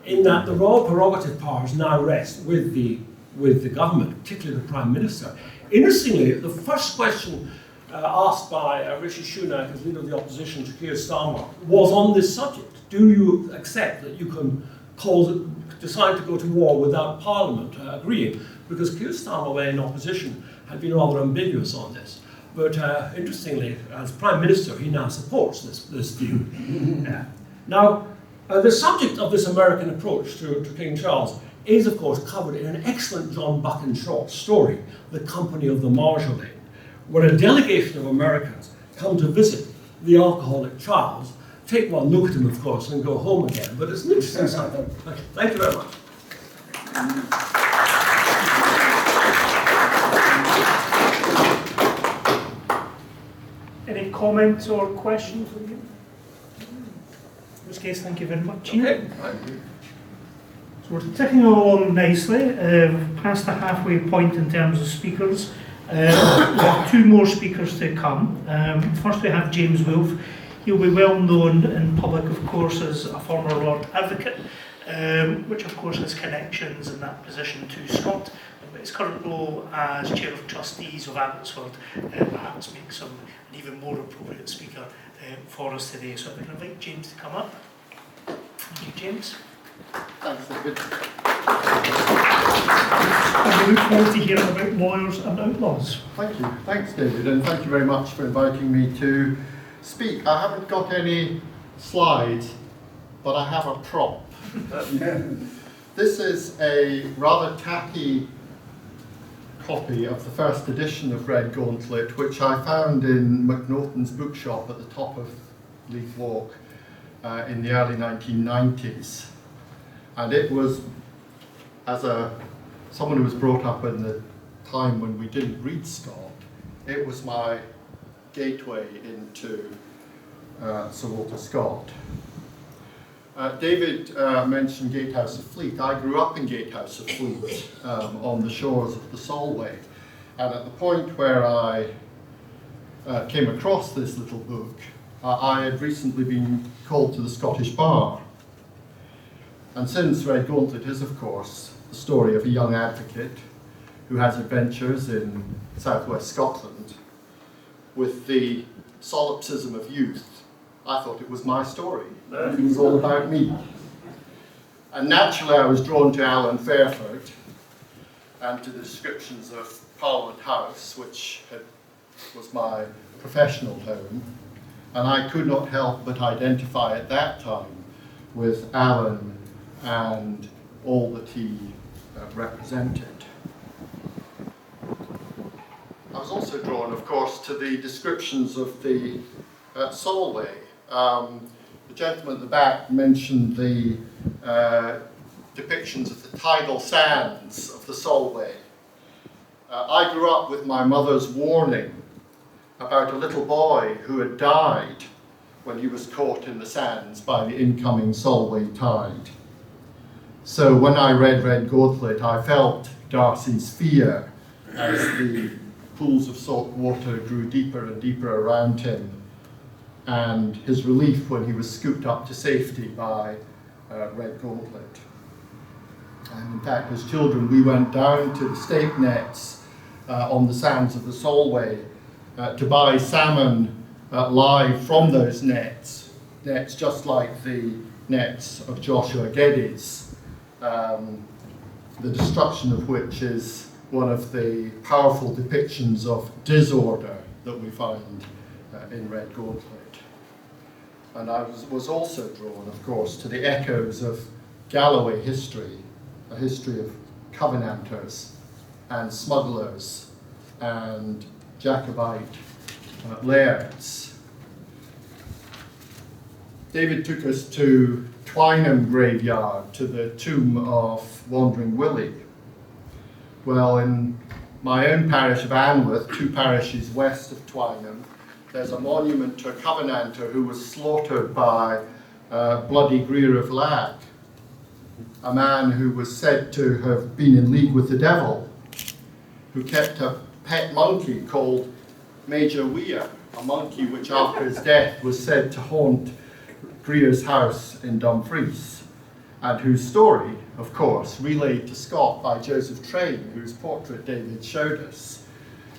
Speaker 7: in that the royal prerogative powers now rest with the government, particularly the Prime Minister. Interestingly, the first question asked by Rishi Sunak as leader of the opposition to Keir Starmer was on this subject. Do you accept that you can decide to go to war without Parliament agreeing? Because Keir Starmer, when in opposition, had been rather ambiguous on this. But interestingly, as Prime Minister, he now supports this view. Now, the subject of this American approach to King Charles is, of course, covered in an excellent John Buchan short story, The Company of the Marjolaine, where a delegation of Americans come to visit the alcoholic Charles, take one look at him, of course, and go home again. But it's an interesting something. Thank you very much.
Speaker 1: Any comments or questions from you? In which case, thank you very much.
Speaker 7: Okay.
Speaker 1: So we're ticking along nicely, past the halfway point in terms of speakers. We have two more speakers to come. First we have James Wolffe. He'll be well known in public, of course, as a former Lord Advocate, which of course has connections in that position to Scott. But his current role as Chair of Trustees of Abbotsford perhaps makes him an even more appropriate speaker for us today. So I'm going to invite James to come up. Thank you, James.
Speaker 8: Thanks, David.
Speaker 1: And we look forward to hearing about lawyers and outlaws.
Speaker 8: Thank you. Thanks, David, and thank you very much for inviting me to speak. I haven't got any slides, but I have a prop. This is a rather tacky copy of the first edition of Redgauntlet, which I found in McNaughton's bookshop at the top of Leith Walk in the early 1990s. And it was, as someone who was brought up in the time when we didn't read Scott, it was my gateway into Sir Walter Scott. David mentioned Gatehouse of Fleet. I grew up in Gatehouse of Fleet on the shores of the Solway, and at the point where I came across this little book, I had recently been called to the Scottish Bar. And since Redgauntlet is, of course, the story of a young advocate who has adventures in southwest Scotland with the solipsism of youth, I thought it was my story. It was all about me. And naturally I was drawn to Alan Fairford and to the descriptions of Parliament House, which was my professional home. And I could not help but identify at that time with Alan and all that he represented. I was also drawn, of course, to the descriptions of the Solway. The gentleman at the back mentioned the depictions of the tidal sands of the Solway. I grew up with my mother's warning about a little boy who had died when he was caught in the sands by the incoming Solway tide. So when I read Redgauntlet, I felt Darcy's fear as the pools of salt water grew deeper and deeper around him, and his relief when he was scooped up to safety by Redgauntlet. And in fact, as children, we went down to the stake nets on the sands of the Solway to buy salmon live from those nets just like the nets of Joshua Geddes, the destruction of which is one of the powerful depictions of disorder that we find in Redgauntlet. And I was also drawn, of course, to the echoes of Galloway history, a history of Covenanters and smugglers and Jacobite lairds. David took us to Twynham graveyard, to the tomb of Wandering Willie. Well, in my own parish of Anworth, 2 parishes west of Twynham, there's a monument to a Covenanter who was slaughtered by Bloody Greer of Lag, a man who was said to have been in league with the devil, who kept a pet monkey called Major Weir, a monkey which after his death was said to haunt Greer's house in Dumfries, and whose story, of course, relayed to Scott by Joseph Train, whose portrait David showed us,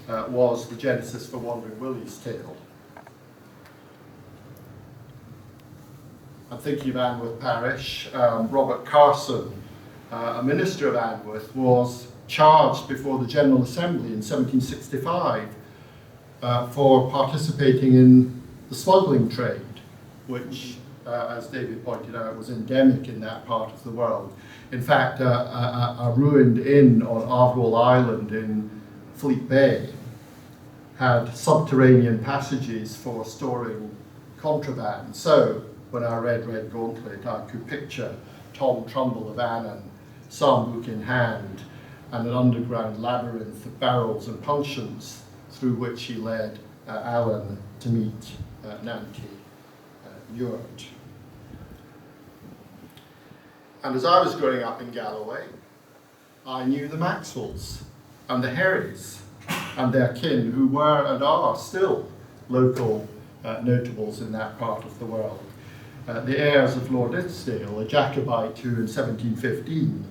Speaker 8: was the genesis for Wandering Willie's tale. I'm thinking of Anworth Parish. Robert Carson, a minister of Anworth, was charged before the General Assembly in 1765 for participating in the smuggling trade, which, as David pointed out, was endemic in that part of the world. In fact, a ruined inn on Arvwall Island in Fleet Bay had subterranean passages for storing contraband. So, when I read Redgauntlet, I could picture Tom Trumbull of Annan, psalm book in hand, and an underground labyrinth of barrels and puncheons through which he led Alan to meet Nancy Ewart. And as I was growing up in Galloway, I knew the Maxwells and the Herries and their kin, who were and are still local notables in that part of the world. The heirs of Lord Ithsdale, a Jacobite who in 1715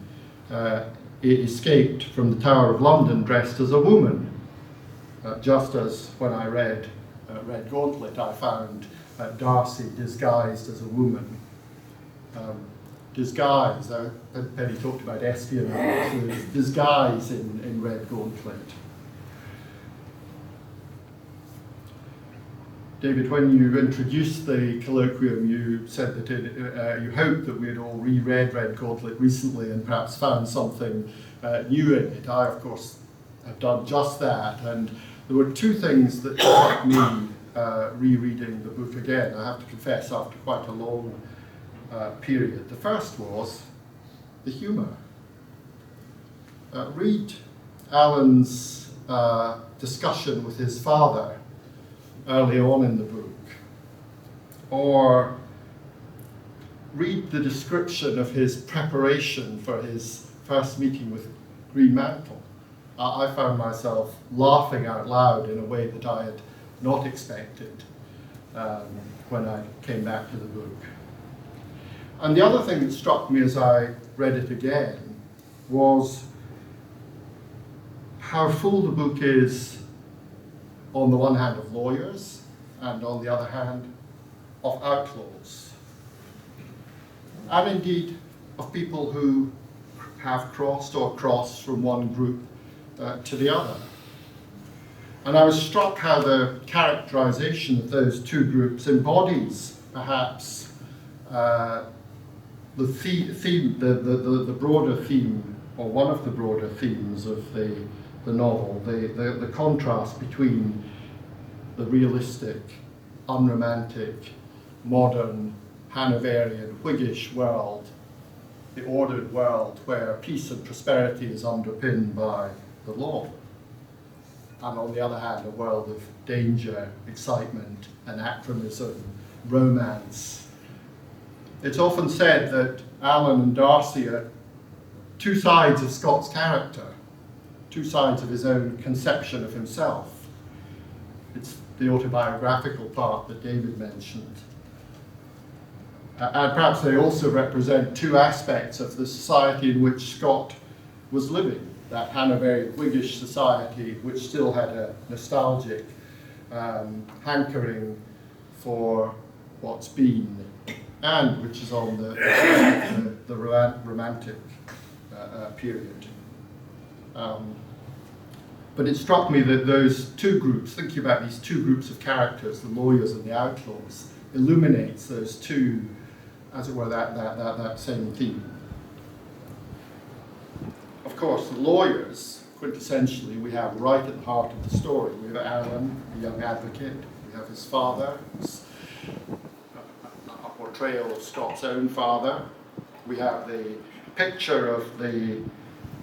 Speaker 8: escaped from the Tower of London dressed as a woman, just as when I read Redgauntlet I found Darcy disguised as a woman. Disguise, Penny talked about espionage, so there's disguise in Redgauntlet. David, when you introduced the colloquium, you said that you hoped that we had all reread Redgauntlet recently and perhaps found something new in it. I, of course, have done just that, and there were two things that struck me rereading the book again, I have to confess, after quite a long period. The first was the humour. Read Alan's discussion with his father early on in the book, or read the description of his preparation for his first meeting with Greenmantle. I found myself laughing out loud in a way that I had not expected when I came back to the book. And the other thing that struck me as I read it again was how full the book is, on the one hand, of lawyers, and on the other hand, of outlaws. And indeed, of people who have crossed or cross from one group to the other. And I was struck how the characterization of those two groups embodies, perhaps, the broader theme, or one of the broader themes of the novel, the contrast between the realistic, unromantic, modern, Hanoverian, Whiggish world, the ordered world where peace and prosperity is underpinned by the law, and on the other hand, a world of danger, excitement, anachronism, romance. It's often said that Alan and Darcy are two sides of Scott's character, two sides of his own conception of himself. It's the autobiographical part that David mentioned. And perhaps they also represent two aspects of the society in which Scott was living, that Hanoverian Whiggish society which still had a nostalgic hankering for what's been, and which is on the romantic period. But it struck me that those two groups, thinking about these two groups of characters, the lawyers and the outlaws, illuminates those two, as it were, that same theme. Of course, the lawyers, quintessentially, we have right at the heart of the story. We have Alan, the young advocate. We have his father, who's a portrayal of Scott's own father. We have the picture of the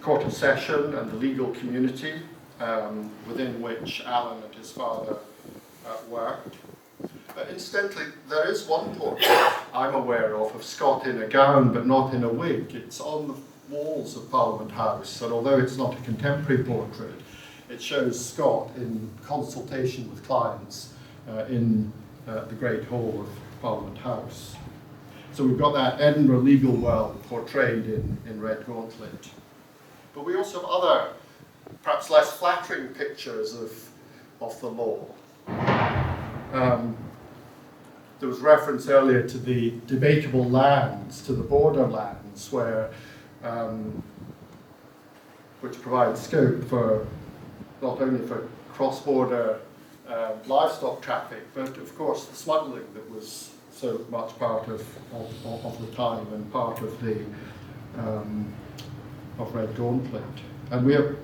Speaker 8: Court of Session and the legal community within which Alan and his father worked. But incidentally, there is one portrait I'm aware of Scott in a gown but not in a wig. It's on the walls of Parliament House, and although it's not a contemporary portrait, it shows Scott in consultation with clients in the Great Hall of Parliament House. So we've got that Edinburgh legal world portrayed in Redgauntlet. But we also have other, perhaps less flattering pictures of the law. There was reference earlier to the debatable lands, to the borderlands, where which provide scope for not only for cross-border livestock traffic, but of course the smuggling that was so much part of the time and part of the of Redgauntlet. And we have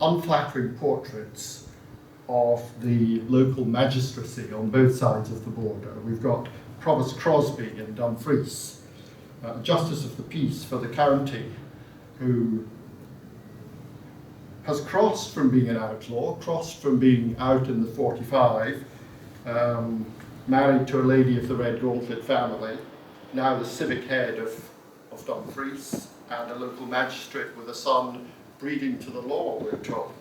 Speaker 8: unflattering portraits of the local magistracy on both sides of the border. We've got Provost Crosby in Dumfries, Justice of the Peace for the county, who has crossed from being an outlaw, crossed from being out in the 45, married to a lady of the Redgauntlet family, now the civic head of Dumfries, and a local magistrate with a son breeding to the law, we're told.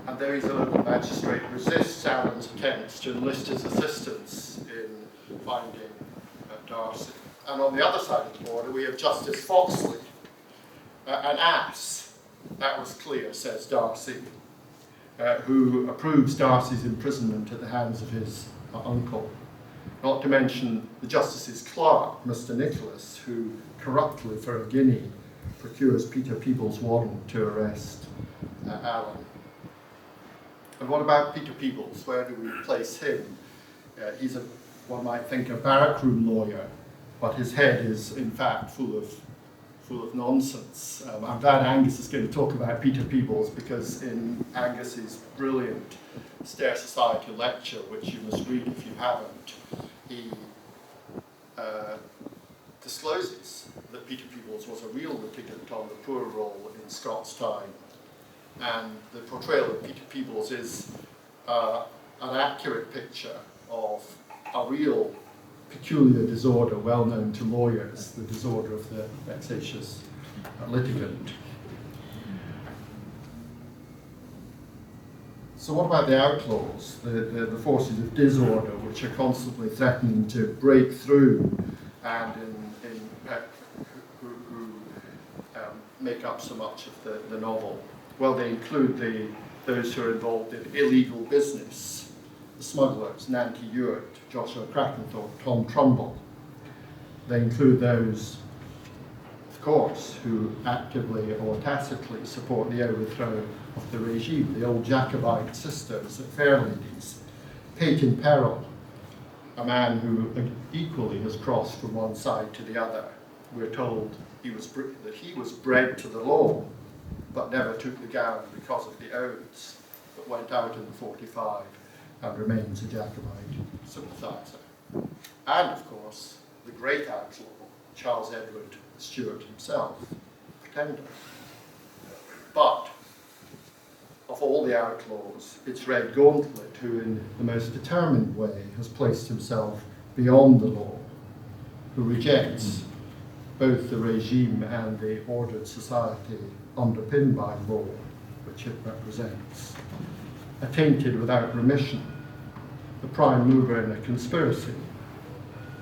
Speaker 8: And though he's a local magistrate, resists Alan's attempts to enlist his assistance in finding Darcy. And on the other side of the border, we have Justice Foxley, an ass, that was clear, says Darcy, who approves Darcy's imprisonment at the hands of his uncle. Not to mention the Justice's clerk, Mr. Nicholas, who corruptly, for a guinea, procures Peter Peebles' warrant to arrest Alan. And what about Peter Peebles? Where do we place him? He's one might think, a barrack room lawyer, but his head is in fact full of nonsense. I'm glad Angus is going to talk about Peter Peebles, because in Angus's brilliant Stair Society lecture, which you must read if you haven't, he discloses that Peter Peebles was a real litigant on the poor roll in Scott's time. And the portrayal of Peter Peebles is an accurate picture of a real peculiar disorder well known to lawyers, the disorder of the vexatious litigant. So what about the outlaws, the forces of disorder which are constantly threatening to break through and who make up so much of the novel? Well, they include those who are involved in illegal business, the smugglers, Nanty Ewart, Joshua Crackenthorpe, Tom Trumbull. They include those, of course, who actively or tacitly support the overthrow of the regime, the old Jacobite sisters at Fairladies. Peyton Perrell, a man who equally has crossed from one side to the other. We're told that he was bred to the law, but never took the gown because of the oaths, but went out in the 45 and remains a Jacobite sympathiser. And of course, the great outlaw, Charles Edward Stewart himself, Pretender. But of all the outlaws, it's Redgauntlet who, in the most determined way, has placed himself beyond the law, who rejects both the regime and the ordered society underpinned by law, which it represents. Attainted without remission, the prime mover in a conspiracy,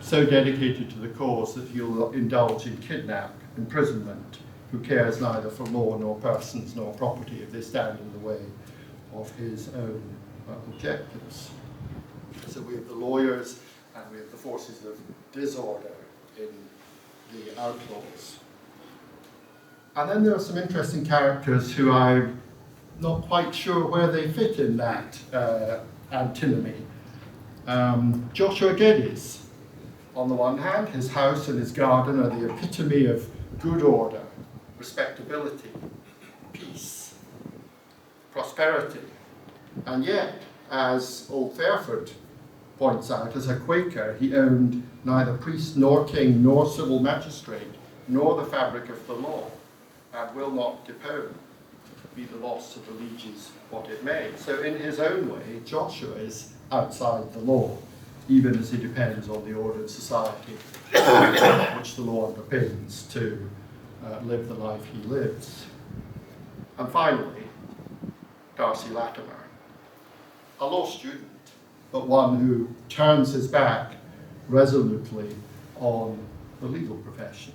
Speaker 8: so dedicated to the cause that he'll indulge in kidnap, imprisonment, who cares neither for law nor persons nor property if they stand in the way of his own objectives. So we have the lawyers and we have the forces of disorder in the outlaws. And then there are some interesting characters who I'm not quite sure where they fit in that antinomy. Joshua Geddes, on the one hand, his house and his garden are the epitome of good order, respectability, peace, prosperity. And yet, as old Fairford points out, as a Quaker, he owned neither priest nor king nor civil magistrate, nor the fabric of the law, and will not depose, be the loss of the lieges what it may. So in his own way, Joshua is outside the law, even as he depends on the ordered society which the law underpins to live the life he lives. And finally, Darcy Latimer, a law student, but one who turns his back resolutely on the legal profession.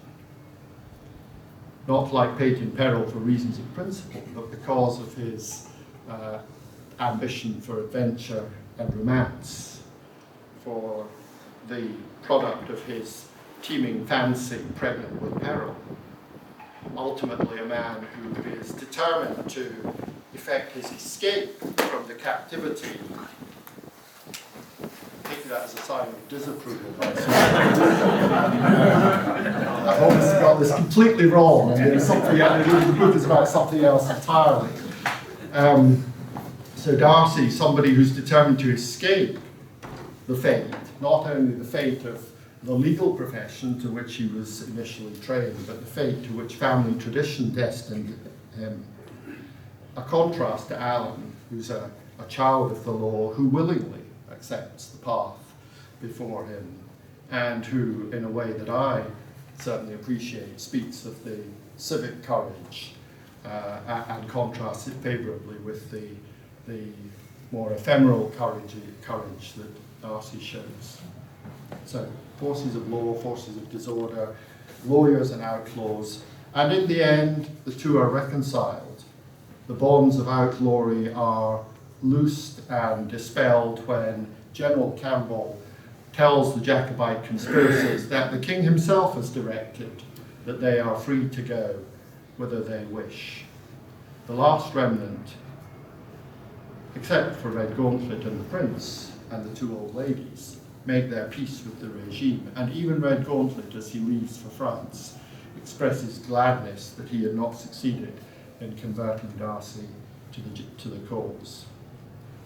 Speaker 8: Not like Peyton Perrell for reasons of principle, but because of his ambition for adventure and romance, for the product of his teeming fancy pregnant with peril. Ultimately a man who is determined to effect his escape from the captivity. Take that as a sign of disapproval. I've obviously got this completely wrong, and the book is about something else entirely. So Darcy, somebody who's determined to escape the fate, not only the fate of the legal profession to which he was initially trained, but the fate to which family tradition destined him. A contrast to Alan, who's a child of the law, who willingly accepts the path before him, and who, in a way that I certainly appreciate, speaks of the civic courage and contrasts it favourably with the more ephemeral courage that Darcy shows. So, forces of law, forces of disorder, lawyers and outlaws, and in the end, the two are reconciled. The bonds of outlawry are loosed and dispelled when General Campbell tells the Jacobite conspirators that the king himself has directed that they are free to go whither they wish. The last remnant except for Redgauntlet and the Prince and the two old ladies, make their peace with the regime. And even Redgauntlet, as he leaves for France, expresses gladness that he had not succeeded in converting Darcy to the cause.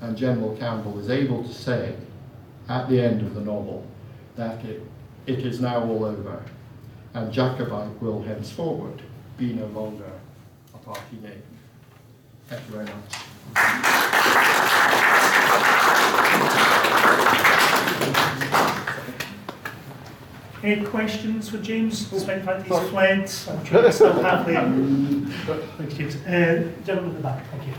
Speaker 8: And General Campbell is able to say, at the end of the novel, that it is now all over, and Jacobite will henceforward be no longer a party name. Thank you very much.
Speaker 1: Any questions for James, despite the fact he's fled? I'm sure he's still happily. Thanks, James. Gentleman in the back, thank you.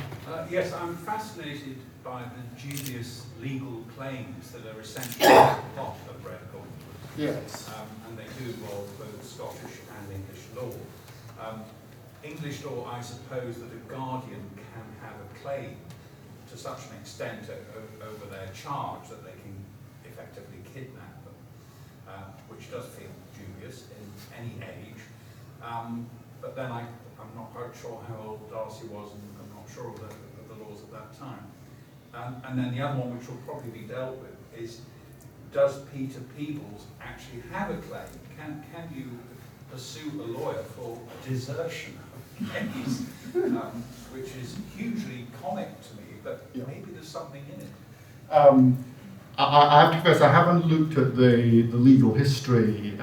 Speaker 9: Yes, I'm fascinated by the dubious legal claims that are essentially the plot of Redgauntlet.
Speaker 8: Yes.
Speaker 9: And they do involve both Scottish and English law. English law, I suppose that a guardian can have a claim to such an extent over their charge that they can effectively kidnap them, which does feel dubious in any age. But then I'm not quite sure how old Darcy was, and I'm not sure of the laws at that time. And then the other one, which will probably be dealt with, is does Peter Peebles actually have a claim? Can you pursue a lawyer for desertion of case, which is hugely comic to me, but maybe there's something in it.
Speaker 8: I have to confess, I haven't looked at the legal history.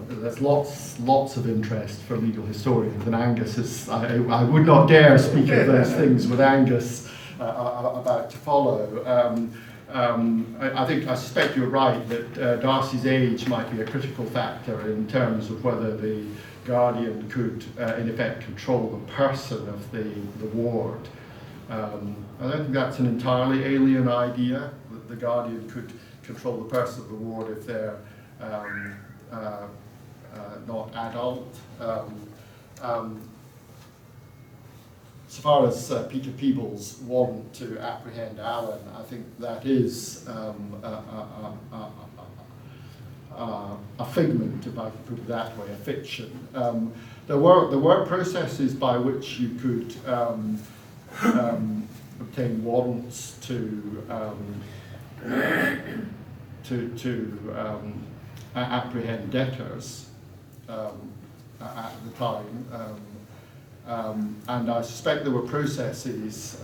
Speaker 8: There's lots of interest for legal historians, and Angus is. I would not dare speak of those things with Angus about to follow. I suspect you're right that Darcy's age might be a critical factor in terms of whether the guardian could, in effect, control the person of the ward. I don't think that's an entirely alien idea, that the guardian could control the person of the ward if they're not adult. So far as Peter Peebles want to apprehend Alan, I think that is a figment, if I can put it that way, a fiction. There were processes by which you could obtain warrants to apprehend debtors at the time, and I suspect there were processes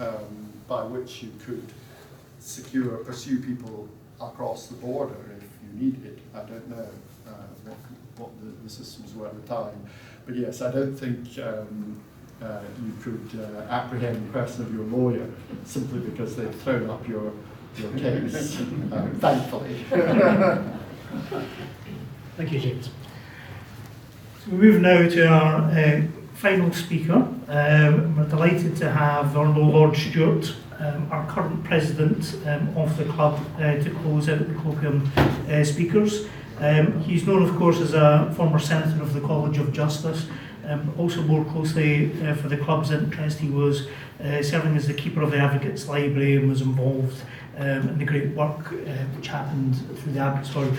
Speaker 8: by which you could pursue people across the border if you needed. I don't know what the systems were at the time, but yes, I don't think you could apprehend the person of your lawyer simply because they've thrown up your case, thankfully.
Speaker 1: Thank you, James. So we move now to our final speaker. We're delighted to have Honourable Lord Stewart, our current president of the club, to close out the colloquium speakers. He's known, of course, as a former senator of the College of Justice. Also more closely for the club's interest, he was serving as the keeper of the Advocates' Library and was involved in the great work which happened through the Abbotsford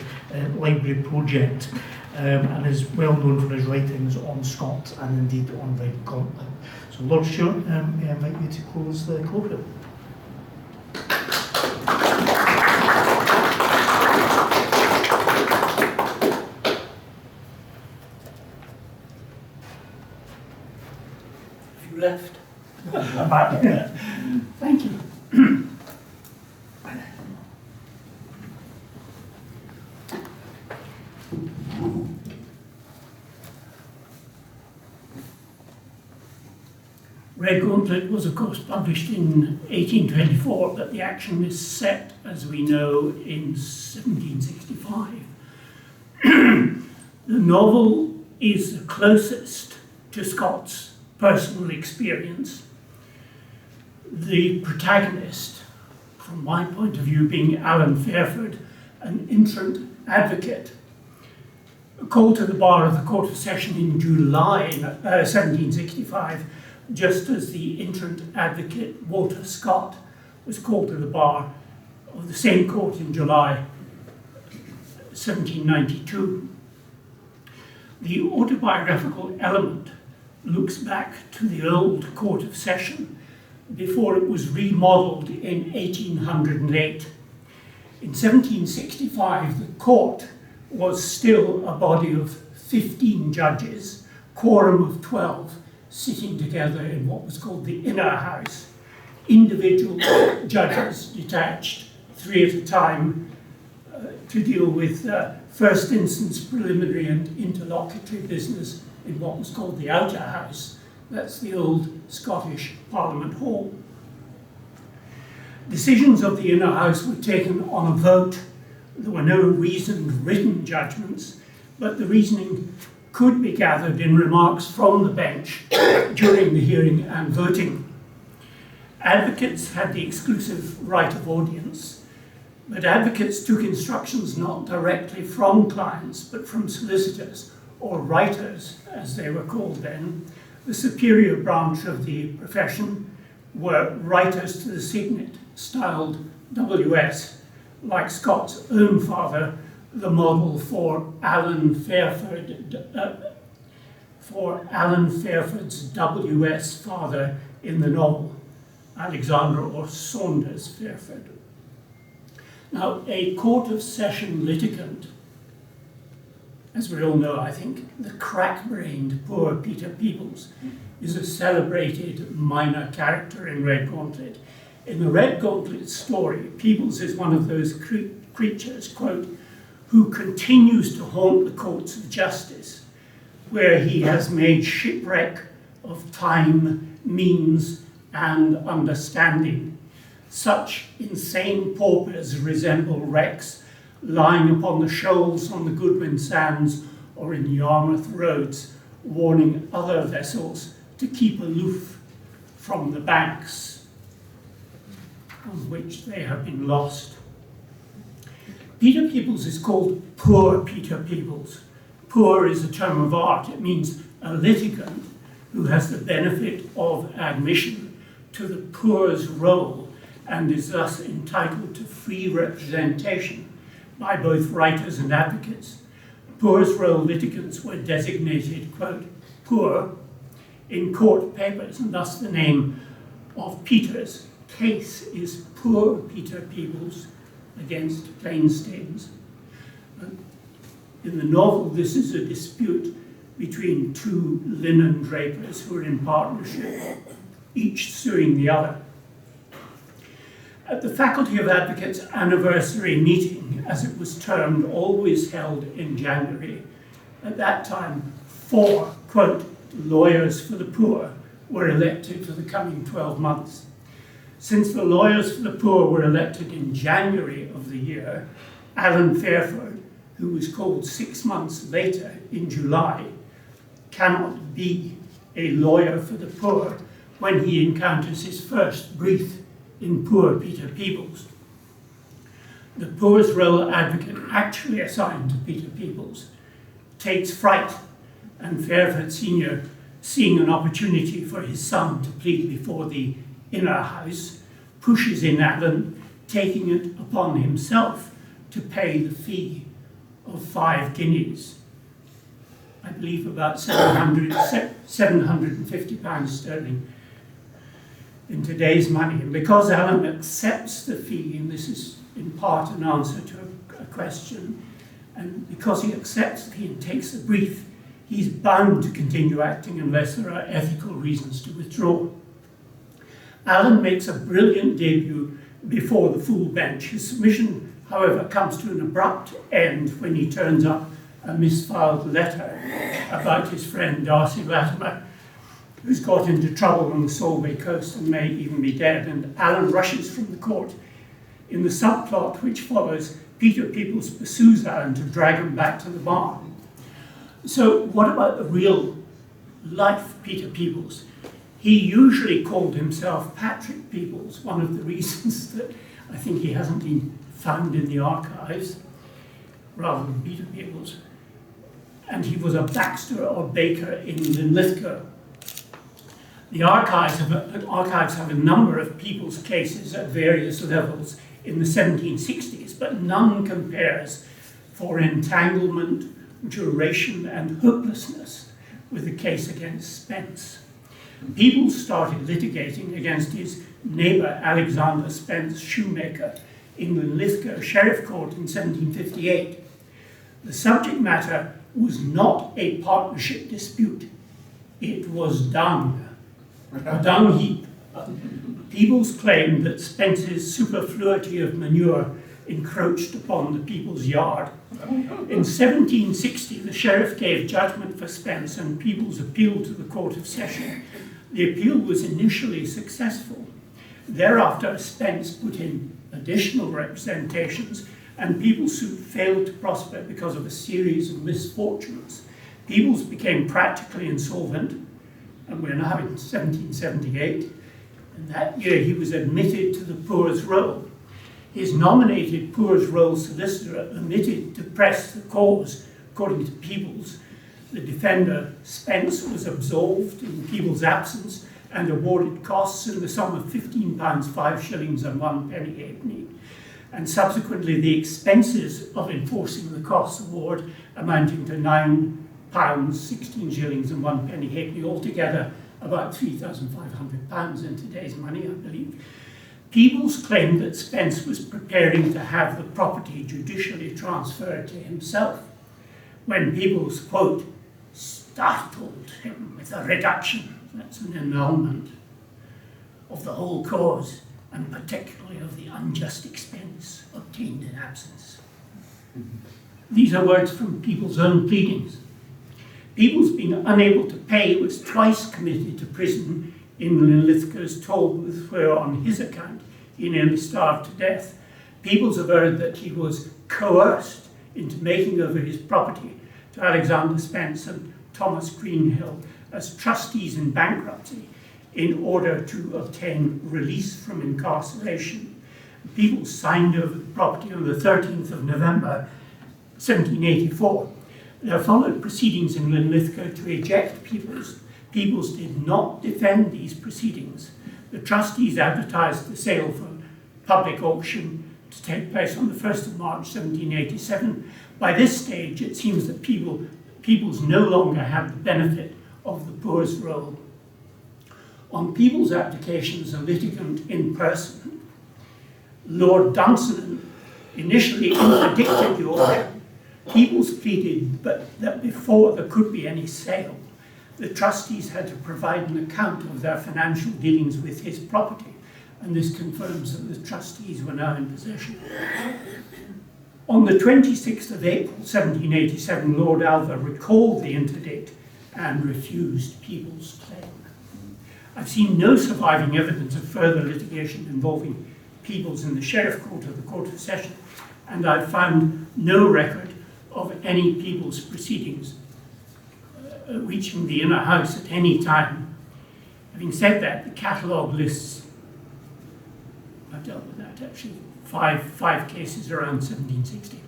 Speaker 1: Library project, and is well known for his writings on Scott and indeed on Redgauntlet. So Lord Stewart, may I invite you to close the colloquium.
Speaker 10: Left.
Speaker 1: Thank you.
Speaker 10: Redgauntlet was, of course, published in 1824, but the action is set, as we know, in 1765. The novel is the closest to Scott's personal experience. The protagonist, from my point of view, being Alan Fairford, an infant advocate, called to the bar of the Court of Session in July 1765, just as the infant advocate Walter Scott was called to the bar of the same court in July 1792. The autobiographical element looks back to the old Court of Session, before it was remodelled in 1808. In 1765, the court was still a body of 15 judges, quorum of 12, sitting together in what was called the inner house. Individual judges detached, 3 at a time, to deal with first instance preliminary and interlocutory business in what was called the outer house. That's the old Scottish Parliament Hall. Decisions of the inner house were taken on a vote. There were no reasoned written judgments, but the reasoning could be gathered in remarks from the bench during the hearing and voting. Advocates had the exclusive right of audience, but advocates took instructions not directly from clients, but from solicitors, or writers, as they were called then. The superior branch of the profession were writers to the signet, styled WS, like Scott's own father, the model for Alan Fairford's WS father in the novel, Alexander or Saunders Fairford. Now, a Court of Session litigant, as we all know, I think, the crack-brained poor Peter Peebles is a celebrated minor character in Redgauntlet. In the Redgauntlet story, Peebles is one of those creatures, quote, who continues to haunt the courts of justice, where he has made shipwreck of time, means, and understanding. Such insane paupers resemble wrecks lying upon the shoals on the Goodwin Sands or in Yarmouth roads, warning other vessels to keep aloof from the banks on which they have been lost. Peter Peebles is called Poor Peter Peebles. Poor is a term of art. It means a litigant who has the benefit of admission to the poor's role and is thus entitled to free representation by both writers and advocates. Poor's role litigants were designated, quote, poor in court papers, and thus the name of Peter's case is Poor Peter Peebles against Plainstains. In the novel, this is a dispute between two linen drapers who are in partnership, each suing the other. At the Faculty of Advocates anniversary meeting, as it was termed, always held in January, at that time, 4, quote, lawyers for the poor were elected for the coming 12 months. Since the lawyers for the poor were elected in January of the year, Alan Fairford, who was called 6 months later in July, cannot be a lawyer for the poor when he encounters his first brief in Poor Peter Peebles. The poor's role advocate actually assigned to Peter Peebles takes fright, and Fairford Senior, seeing an opportunity for his son to plead before the inner house, pushes in Alan, taking it upon himself to pay the fee of 5 guineas. I believe about £750 sterling in today's money. And because Alan accepts the fee, and this is in part an answer to a question, and because he accepts the fee and takes the brief, he's bound to continue acting unless there are ethical reasons to withdraw. Alan makes a brilliant debut before the full bench. His submission, however, comes to an abrupt end when he turns up a misfiled letter about his friend Darcy Latimer, who's got into trouble on the Solway coast and may even be dead, and Alan rushes from the court. In the subplot which follows, Peter Peebles pursues Alan to drag him back to the barn. So what about the real life Peter Peebles? He usually called himself Patrick Peebles, one of the reasons that I think he hasn't been found in the archives, rather than Peter Peebles. And he was a Baxter or baker in Linlithgow. The archives have a number of Peebles cases at various levels in the 1760s, but none compares for entanglement, duration, and hopelessness with the case against Spence. Peebles started litigating against his neighbour Alexander Spence Shoemaker in the Linlithgow Sheriff Court in 1758. The subject matter was not a partnership dispute. It was dung, a dung heap. Peebles claimed that Spence's superfluity of manure encroached upon the people's yard. In 1760, the sheriff gave judgment for Spence and Peebles appealed to the Court of Session. The appeal was initially successful. Thereafter, Spence put in additional representations and Peebles' suit failed to prosper because of a series of misfortunes. Peebles became practically insolvent, and we're now in 1778, and that year he was admitted to the Poor's Roll. His nominated Poor's Roll solicitor omitted to press the cause, according to Peebles. The defender, Spence, was absolved in Peebles' absence and awarded costs in the sum of £15, 5 shillings and 1 penny halfpenny. And subsequently the expenses of enforcing the costs award amounting to £9, 16 shillings and 1 penny halfpenny, altogether about £3,500 in today's money, I believe. Peebles claimed that Spence was preparing to have the property judicially transferred to himself, when Peebles, quote, startled him with a reduction, that's an annulment, of the whole cause, and particularly of the unjust expense obtained in absence. These are words from Peebles' own pleadings. Peebles, being unable to pay, was twice committed to prison in Linlithgow's toll booth, where on his account he nearly starved to death. Peebles averred that he was coerced into making over his property to Alexander Spence and Thomas Greenhill as trustees in bankruptcy in order to obtain release from incarceration. Peebles signed over the property on the 13th of November 1784. There followed proceedings in Linlithgow to eject Peebles. Peebles did not defend these proceedings. The trustees advertised the sale for public auction to take place on the 1st of March 1787. By this stage, it seems that Peebles no longer had the benefit of the Poor's Roll. On Peebles' application as a litigant in person, Lord Dunsinane initially interdicted the auction. Peebles pleaded that before there could be any sale, the trustees had to provide an account of their financial dealings with his property, and this confirms that the trustees were now in possession. On the 26th of April 1787, Lord Alva recalled the interdict and refused Peebles' claim. I've seen no surviving evidence of further litigation involving Peebles in the Sheriff Court or the Court of Session, and I've found no record of any Peebles proceedings reaching the Inner House at any time. Having said that, the catalogue lists, I've dealt with that actually, five cases around 1760.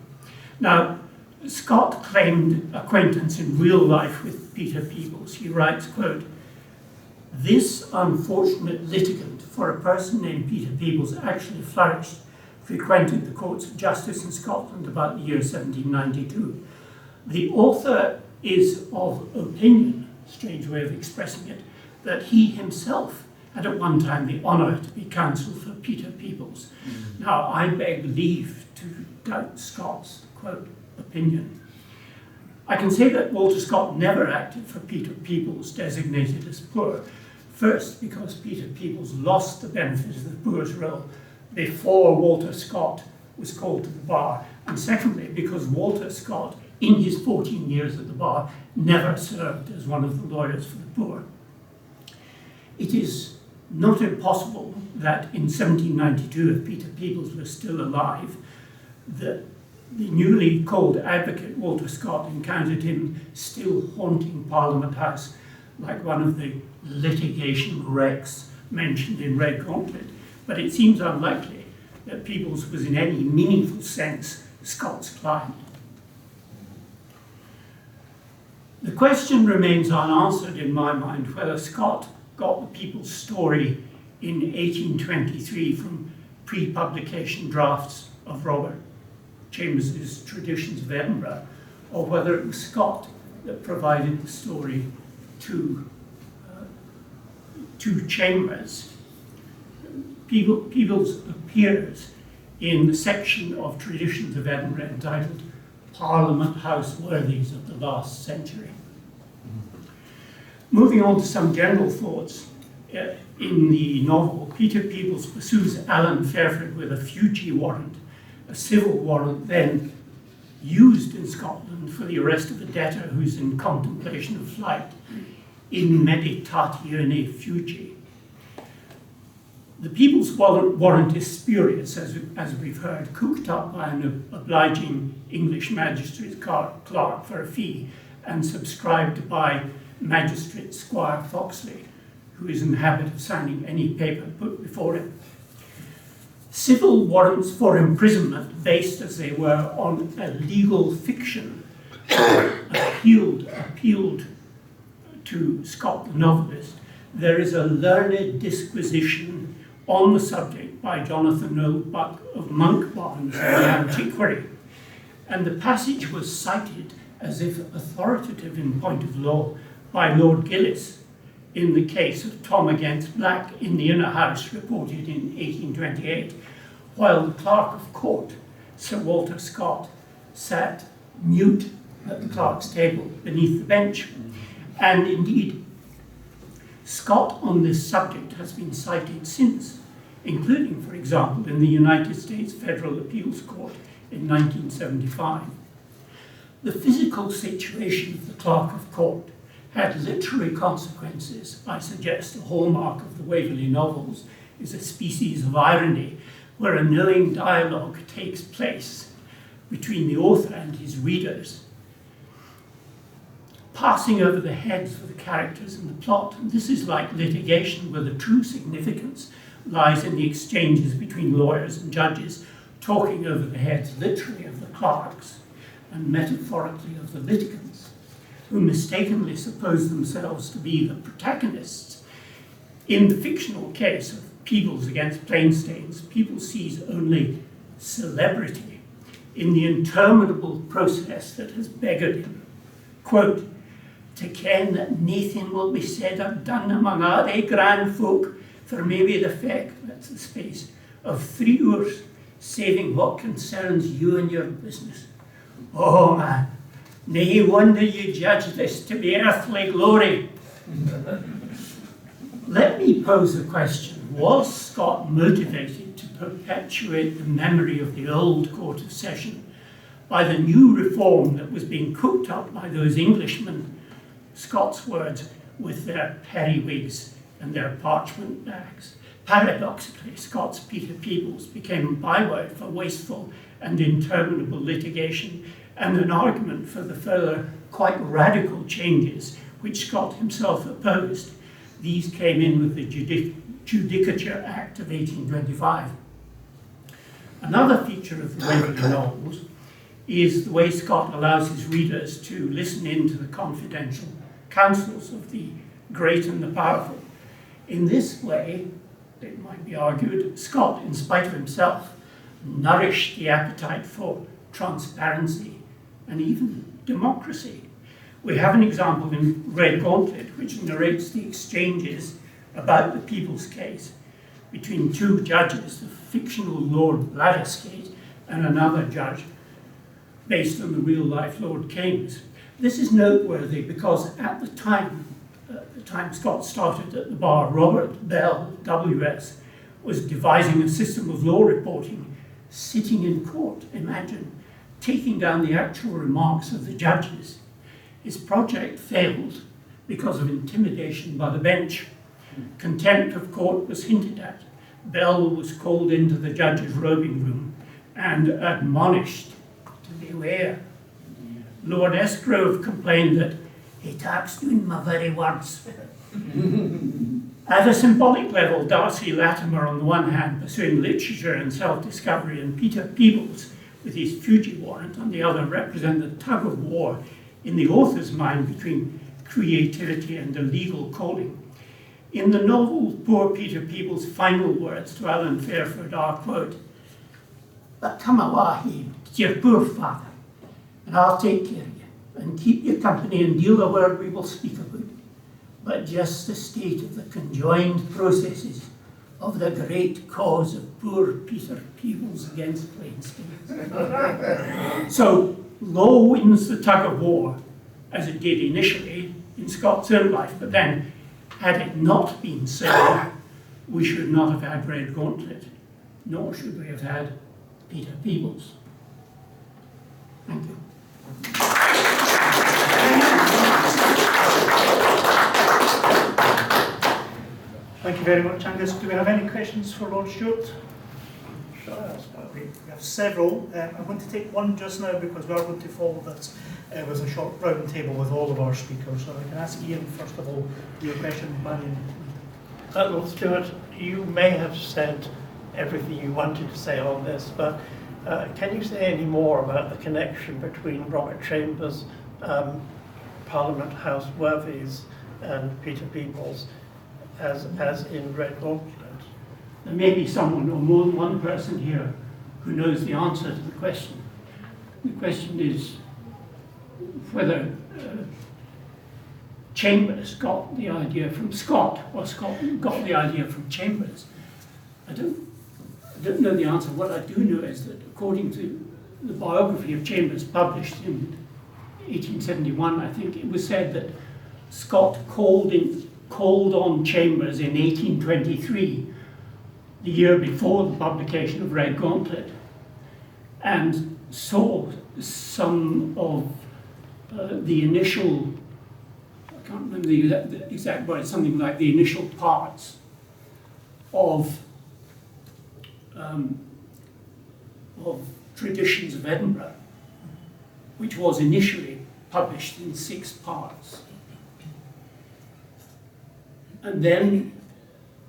Speaker 10: Now, Scott claimed acquaintance in real life with Peter Peebles. He writes, quote, "This unfortunate litigant, for a person named Peter Peebles actually flourished, frequented the courts of justice in Scotland about the year 1792. The author is of opinion, strange way of expressing it, that he himself had at one time the honour to be counsel for Peter Peebles." Now, I beg leave to doubt Scott's, quote, opinion. I can say that Walter Scott never acted for Peter Peebles, designated as poor. First, because Peter Peebles lost the benefit of the Poor's Roll before Walter Scott was called to the bar, and secondly, because Walter Scott, in his 14 years at the bar, never served as one of the lawyers for the poor. It is not impossible that in 1792, if Peter Peebles was still alive, that the newly called advocate Walter Scott encountered him still haunting Parliament House, like one of the litigation wrecks mentioned in Redgauntlet. But it seems unlikely that Peebles was in any meaningful sense Scott's client. The question remains unanswered in my mind whether Scott got the Peebles story in 1823 from pre-publication drafts of Robert Chambers's Traditions of Edinburgh, or whether it was Scott that provided the story to two chambers, Peebles appears in the section of Traditions of Edinburgh entitled Parliament House Worthies of the Last Century. Moving on to some general thoughts, in the novel, Peter Peebles pursues Alan Fairford with a Fugie warrant, a civil warrant then used in Scotland for the arrest of a debtor who's in contemplation of flight, in meditatione fugi. The Peebles warrant is spurious, as we've heard, cooked up by an obliging English magistrate clerk for a fee, and subscribed by Magistrate Squire Foxley, who is in the habit of signing any paper put before him. Civil warrants for imprisonment, based as they were on a legal fiction, appealed to Scott the novelist. There is a learned disquisition on the subject by Jonathan Oldbuck of Monkbarns in the Antiquary, and the passage was cited as if authoritative in point of law by Lord Gillis in the case of Tom against Black in the Inner House, reported in 1828, while the Clerk of Court, Sir Walter Scott, sat mute at the clerk's table beneath the bench. And indeed, Scott on this subject has been cited since, including, for example, in the United States Federal Appeals Court in 1975. The physical situation of the Clerk of Court had literary consequences. I suggest a hallmark of the Waverley novels is a species of irony where a knowing dialogue takes place between the author and his readers, passing over the heads of the characters in the plot. And this is like litigation, where the true significance lies in the exchanges between lawyers and judges, talking over the heads literally of the clerks and metaphorically of the litigants, who mistakenly suppose themselves to be the protagonists. In the fictional case of Peebles against Plainstains, Peebles sees only celebrity in the interminable process that has beggared him. Quote, "To ken that naething will be said or done among our grand folk for maybe the feck," that's the space, "of 3 hours, saving what concerns you and your business. Oh man, nae wonder you judge this to be earthly glory." Let me pose a question. Was Scott motivated to perpetuate the memory of the old Court of Session by the new reform that was being cooked up by those Englishmen, Scott's words, with their periwigs and their parchment bags? Paradoxically, Scott's Peter Peebles became a byword for wasteful and interminable litigation, and an argument for the further, quite radical changes which Scott himself opposed. These came in with the Judicature Act of 1825. Another feature of the Waverley novels is the way Scott allows his readers to listen in to the confidential counsels of the great and the powerful. In this way, it might be argued, Scott, in spite of himself, nourished the appetite for transparency and even democracy. We have an example in Redgauntlet, which narrates the exchanges about the Peebles case between two judges, the fictional Lord Bladderskate and another judge based on the real-life Lord Keynes. This is noteworthy because at the time Scott started at the bar, Robert Bell, WS, was devising a system of law reporting, sitting in court, imagine, taking down the actual remarks of the judges. His project failed because of intimidation by the bench. Contempt of court was hinted at. Bell was called into the judge's robing room and admonished to beware. Lord Esgrove complained that he talks doing my very words. At a symbolic level, Darcy Latimer on the one hand pursuing literature and self-discovery, and Peter Peebles with his Fugie warrant on the other represent the tug of war in the author's mind between creativity and a legal calling. In the novel, poor Peter Peebles' final words to Alan Fairford are, quote, "But come awa, it's your poor father, and I'll take care of you, and keep you company and deal the word we will speak about. but just the state of the conjoined processes of the great cause of poor Peter Peebles against Plainstanes. So law wins the tug of war, as it did initially in Scott's own life, but then, had it not been so, we should not have had Redgauntlet, nor should we have had Peter Peebles. Thank you.
Speaker 1: Thank you very much, Angus. Do we have any questions for Lord Stewart? We have several. I'm going to take one just now because we are going to follow this with a short round table with all of our speakers. So I can ask Ian, first of all, your question, Marion.
Speaker 11: Lord Stewart, you may have said everything you wanted to say on this, but can you say any more about the connection between Robert Chambers, Parliament House worthies, and Peter Peebles, as in Redgauntlet?
Speaker 10: There may be someone or more than one person here who knows the answer to the question. The question is whether Chambers got the idea from Scott, or Scott got the idea from Chambers. I don't know the answer. What I do know is that according to the biography of Chambers published in 1871, I think it was said that Scott called on Chambers in 1823, the year before the publication of Redgauntlet, and saw some of the initial, I can't remember the exact word, something like the initial parts of Traditions of Edinburgh, which was initially published in 6 parts. And then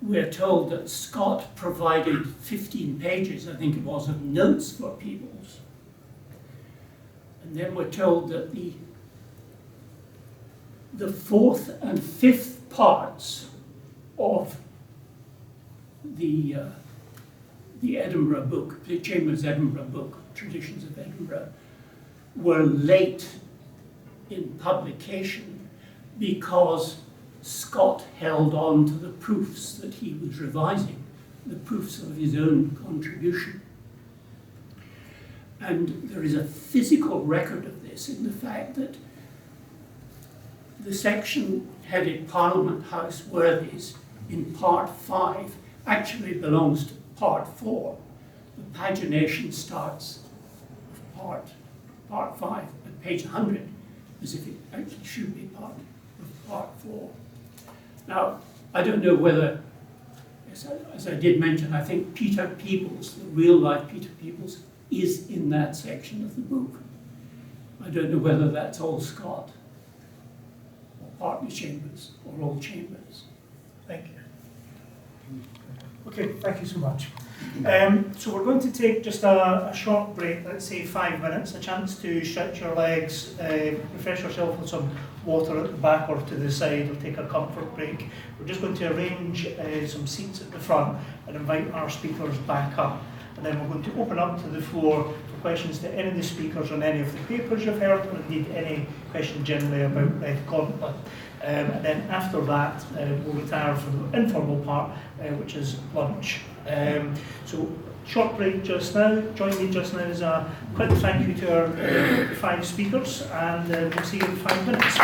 Speaker 10: we're told that Scott provided 15 pages, I think it was, of notes for Peebles. And then we're told that the 4th and 5th parts of the Edinburgh book, the Chambers Edinburgh book, Traditions of Edinburgh, were late in publication because Scott held on to the proofs that he was revising, the proofs of his own contribution. And there is a physical record of this in the fact that the section headed Parliament House worthies in part 5 actually belongs to part 4. The pagination starts with part 5 at page 100, as if it actually should be part of part 4. Now, I don't know whether, as I did mention, I think Peter Peebles, the real-life Peter Peebles, is in that section of the book. I don't know whether that's all Scott, or partly Chambers, or all Chambers.
Speaker 1: Thank you. Okay, thank you so much. So we're going to take just a short break, let's say 5 minutes, a chance to stretch your legs, refresh yourself with some water at the back or to the side, or take a comfort break. We're just going to arrange some seats at the front and invite our speakers back up. And then we're going to open up to the floor for questions to any of the speakers on any of the papers you've heard, or indeed any question generally about Redgauntlet. And then after that, we'll retire from the informal part, which is lunch. So short break just now. Join me just now as a quick thank you to our 5 speakers, and we'll see you in 5 minutes.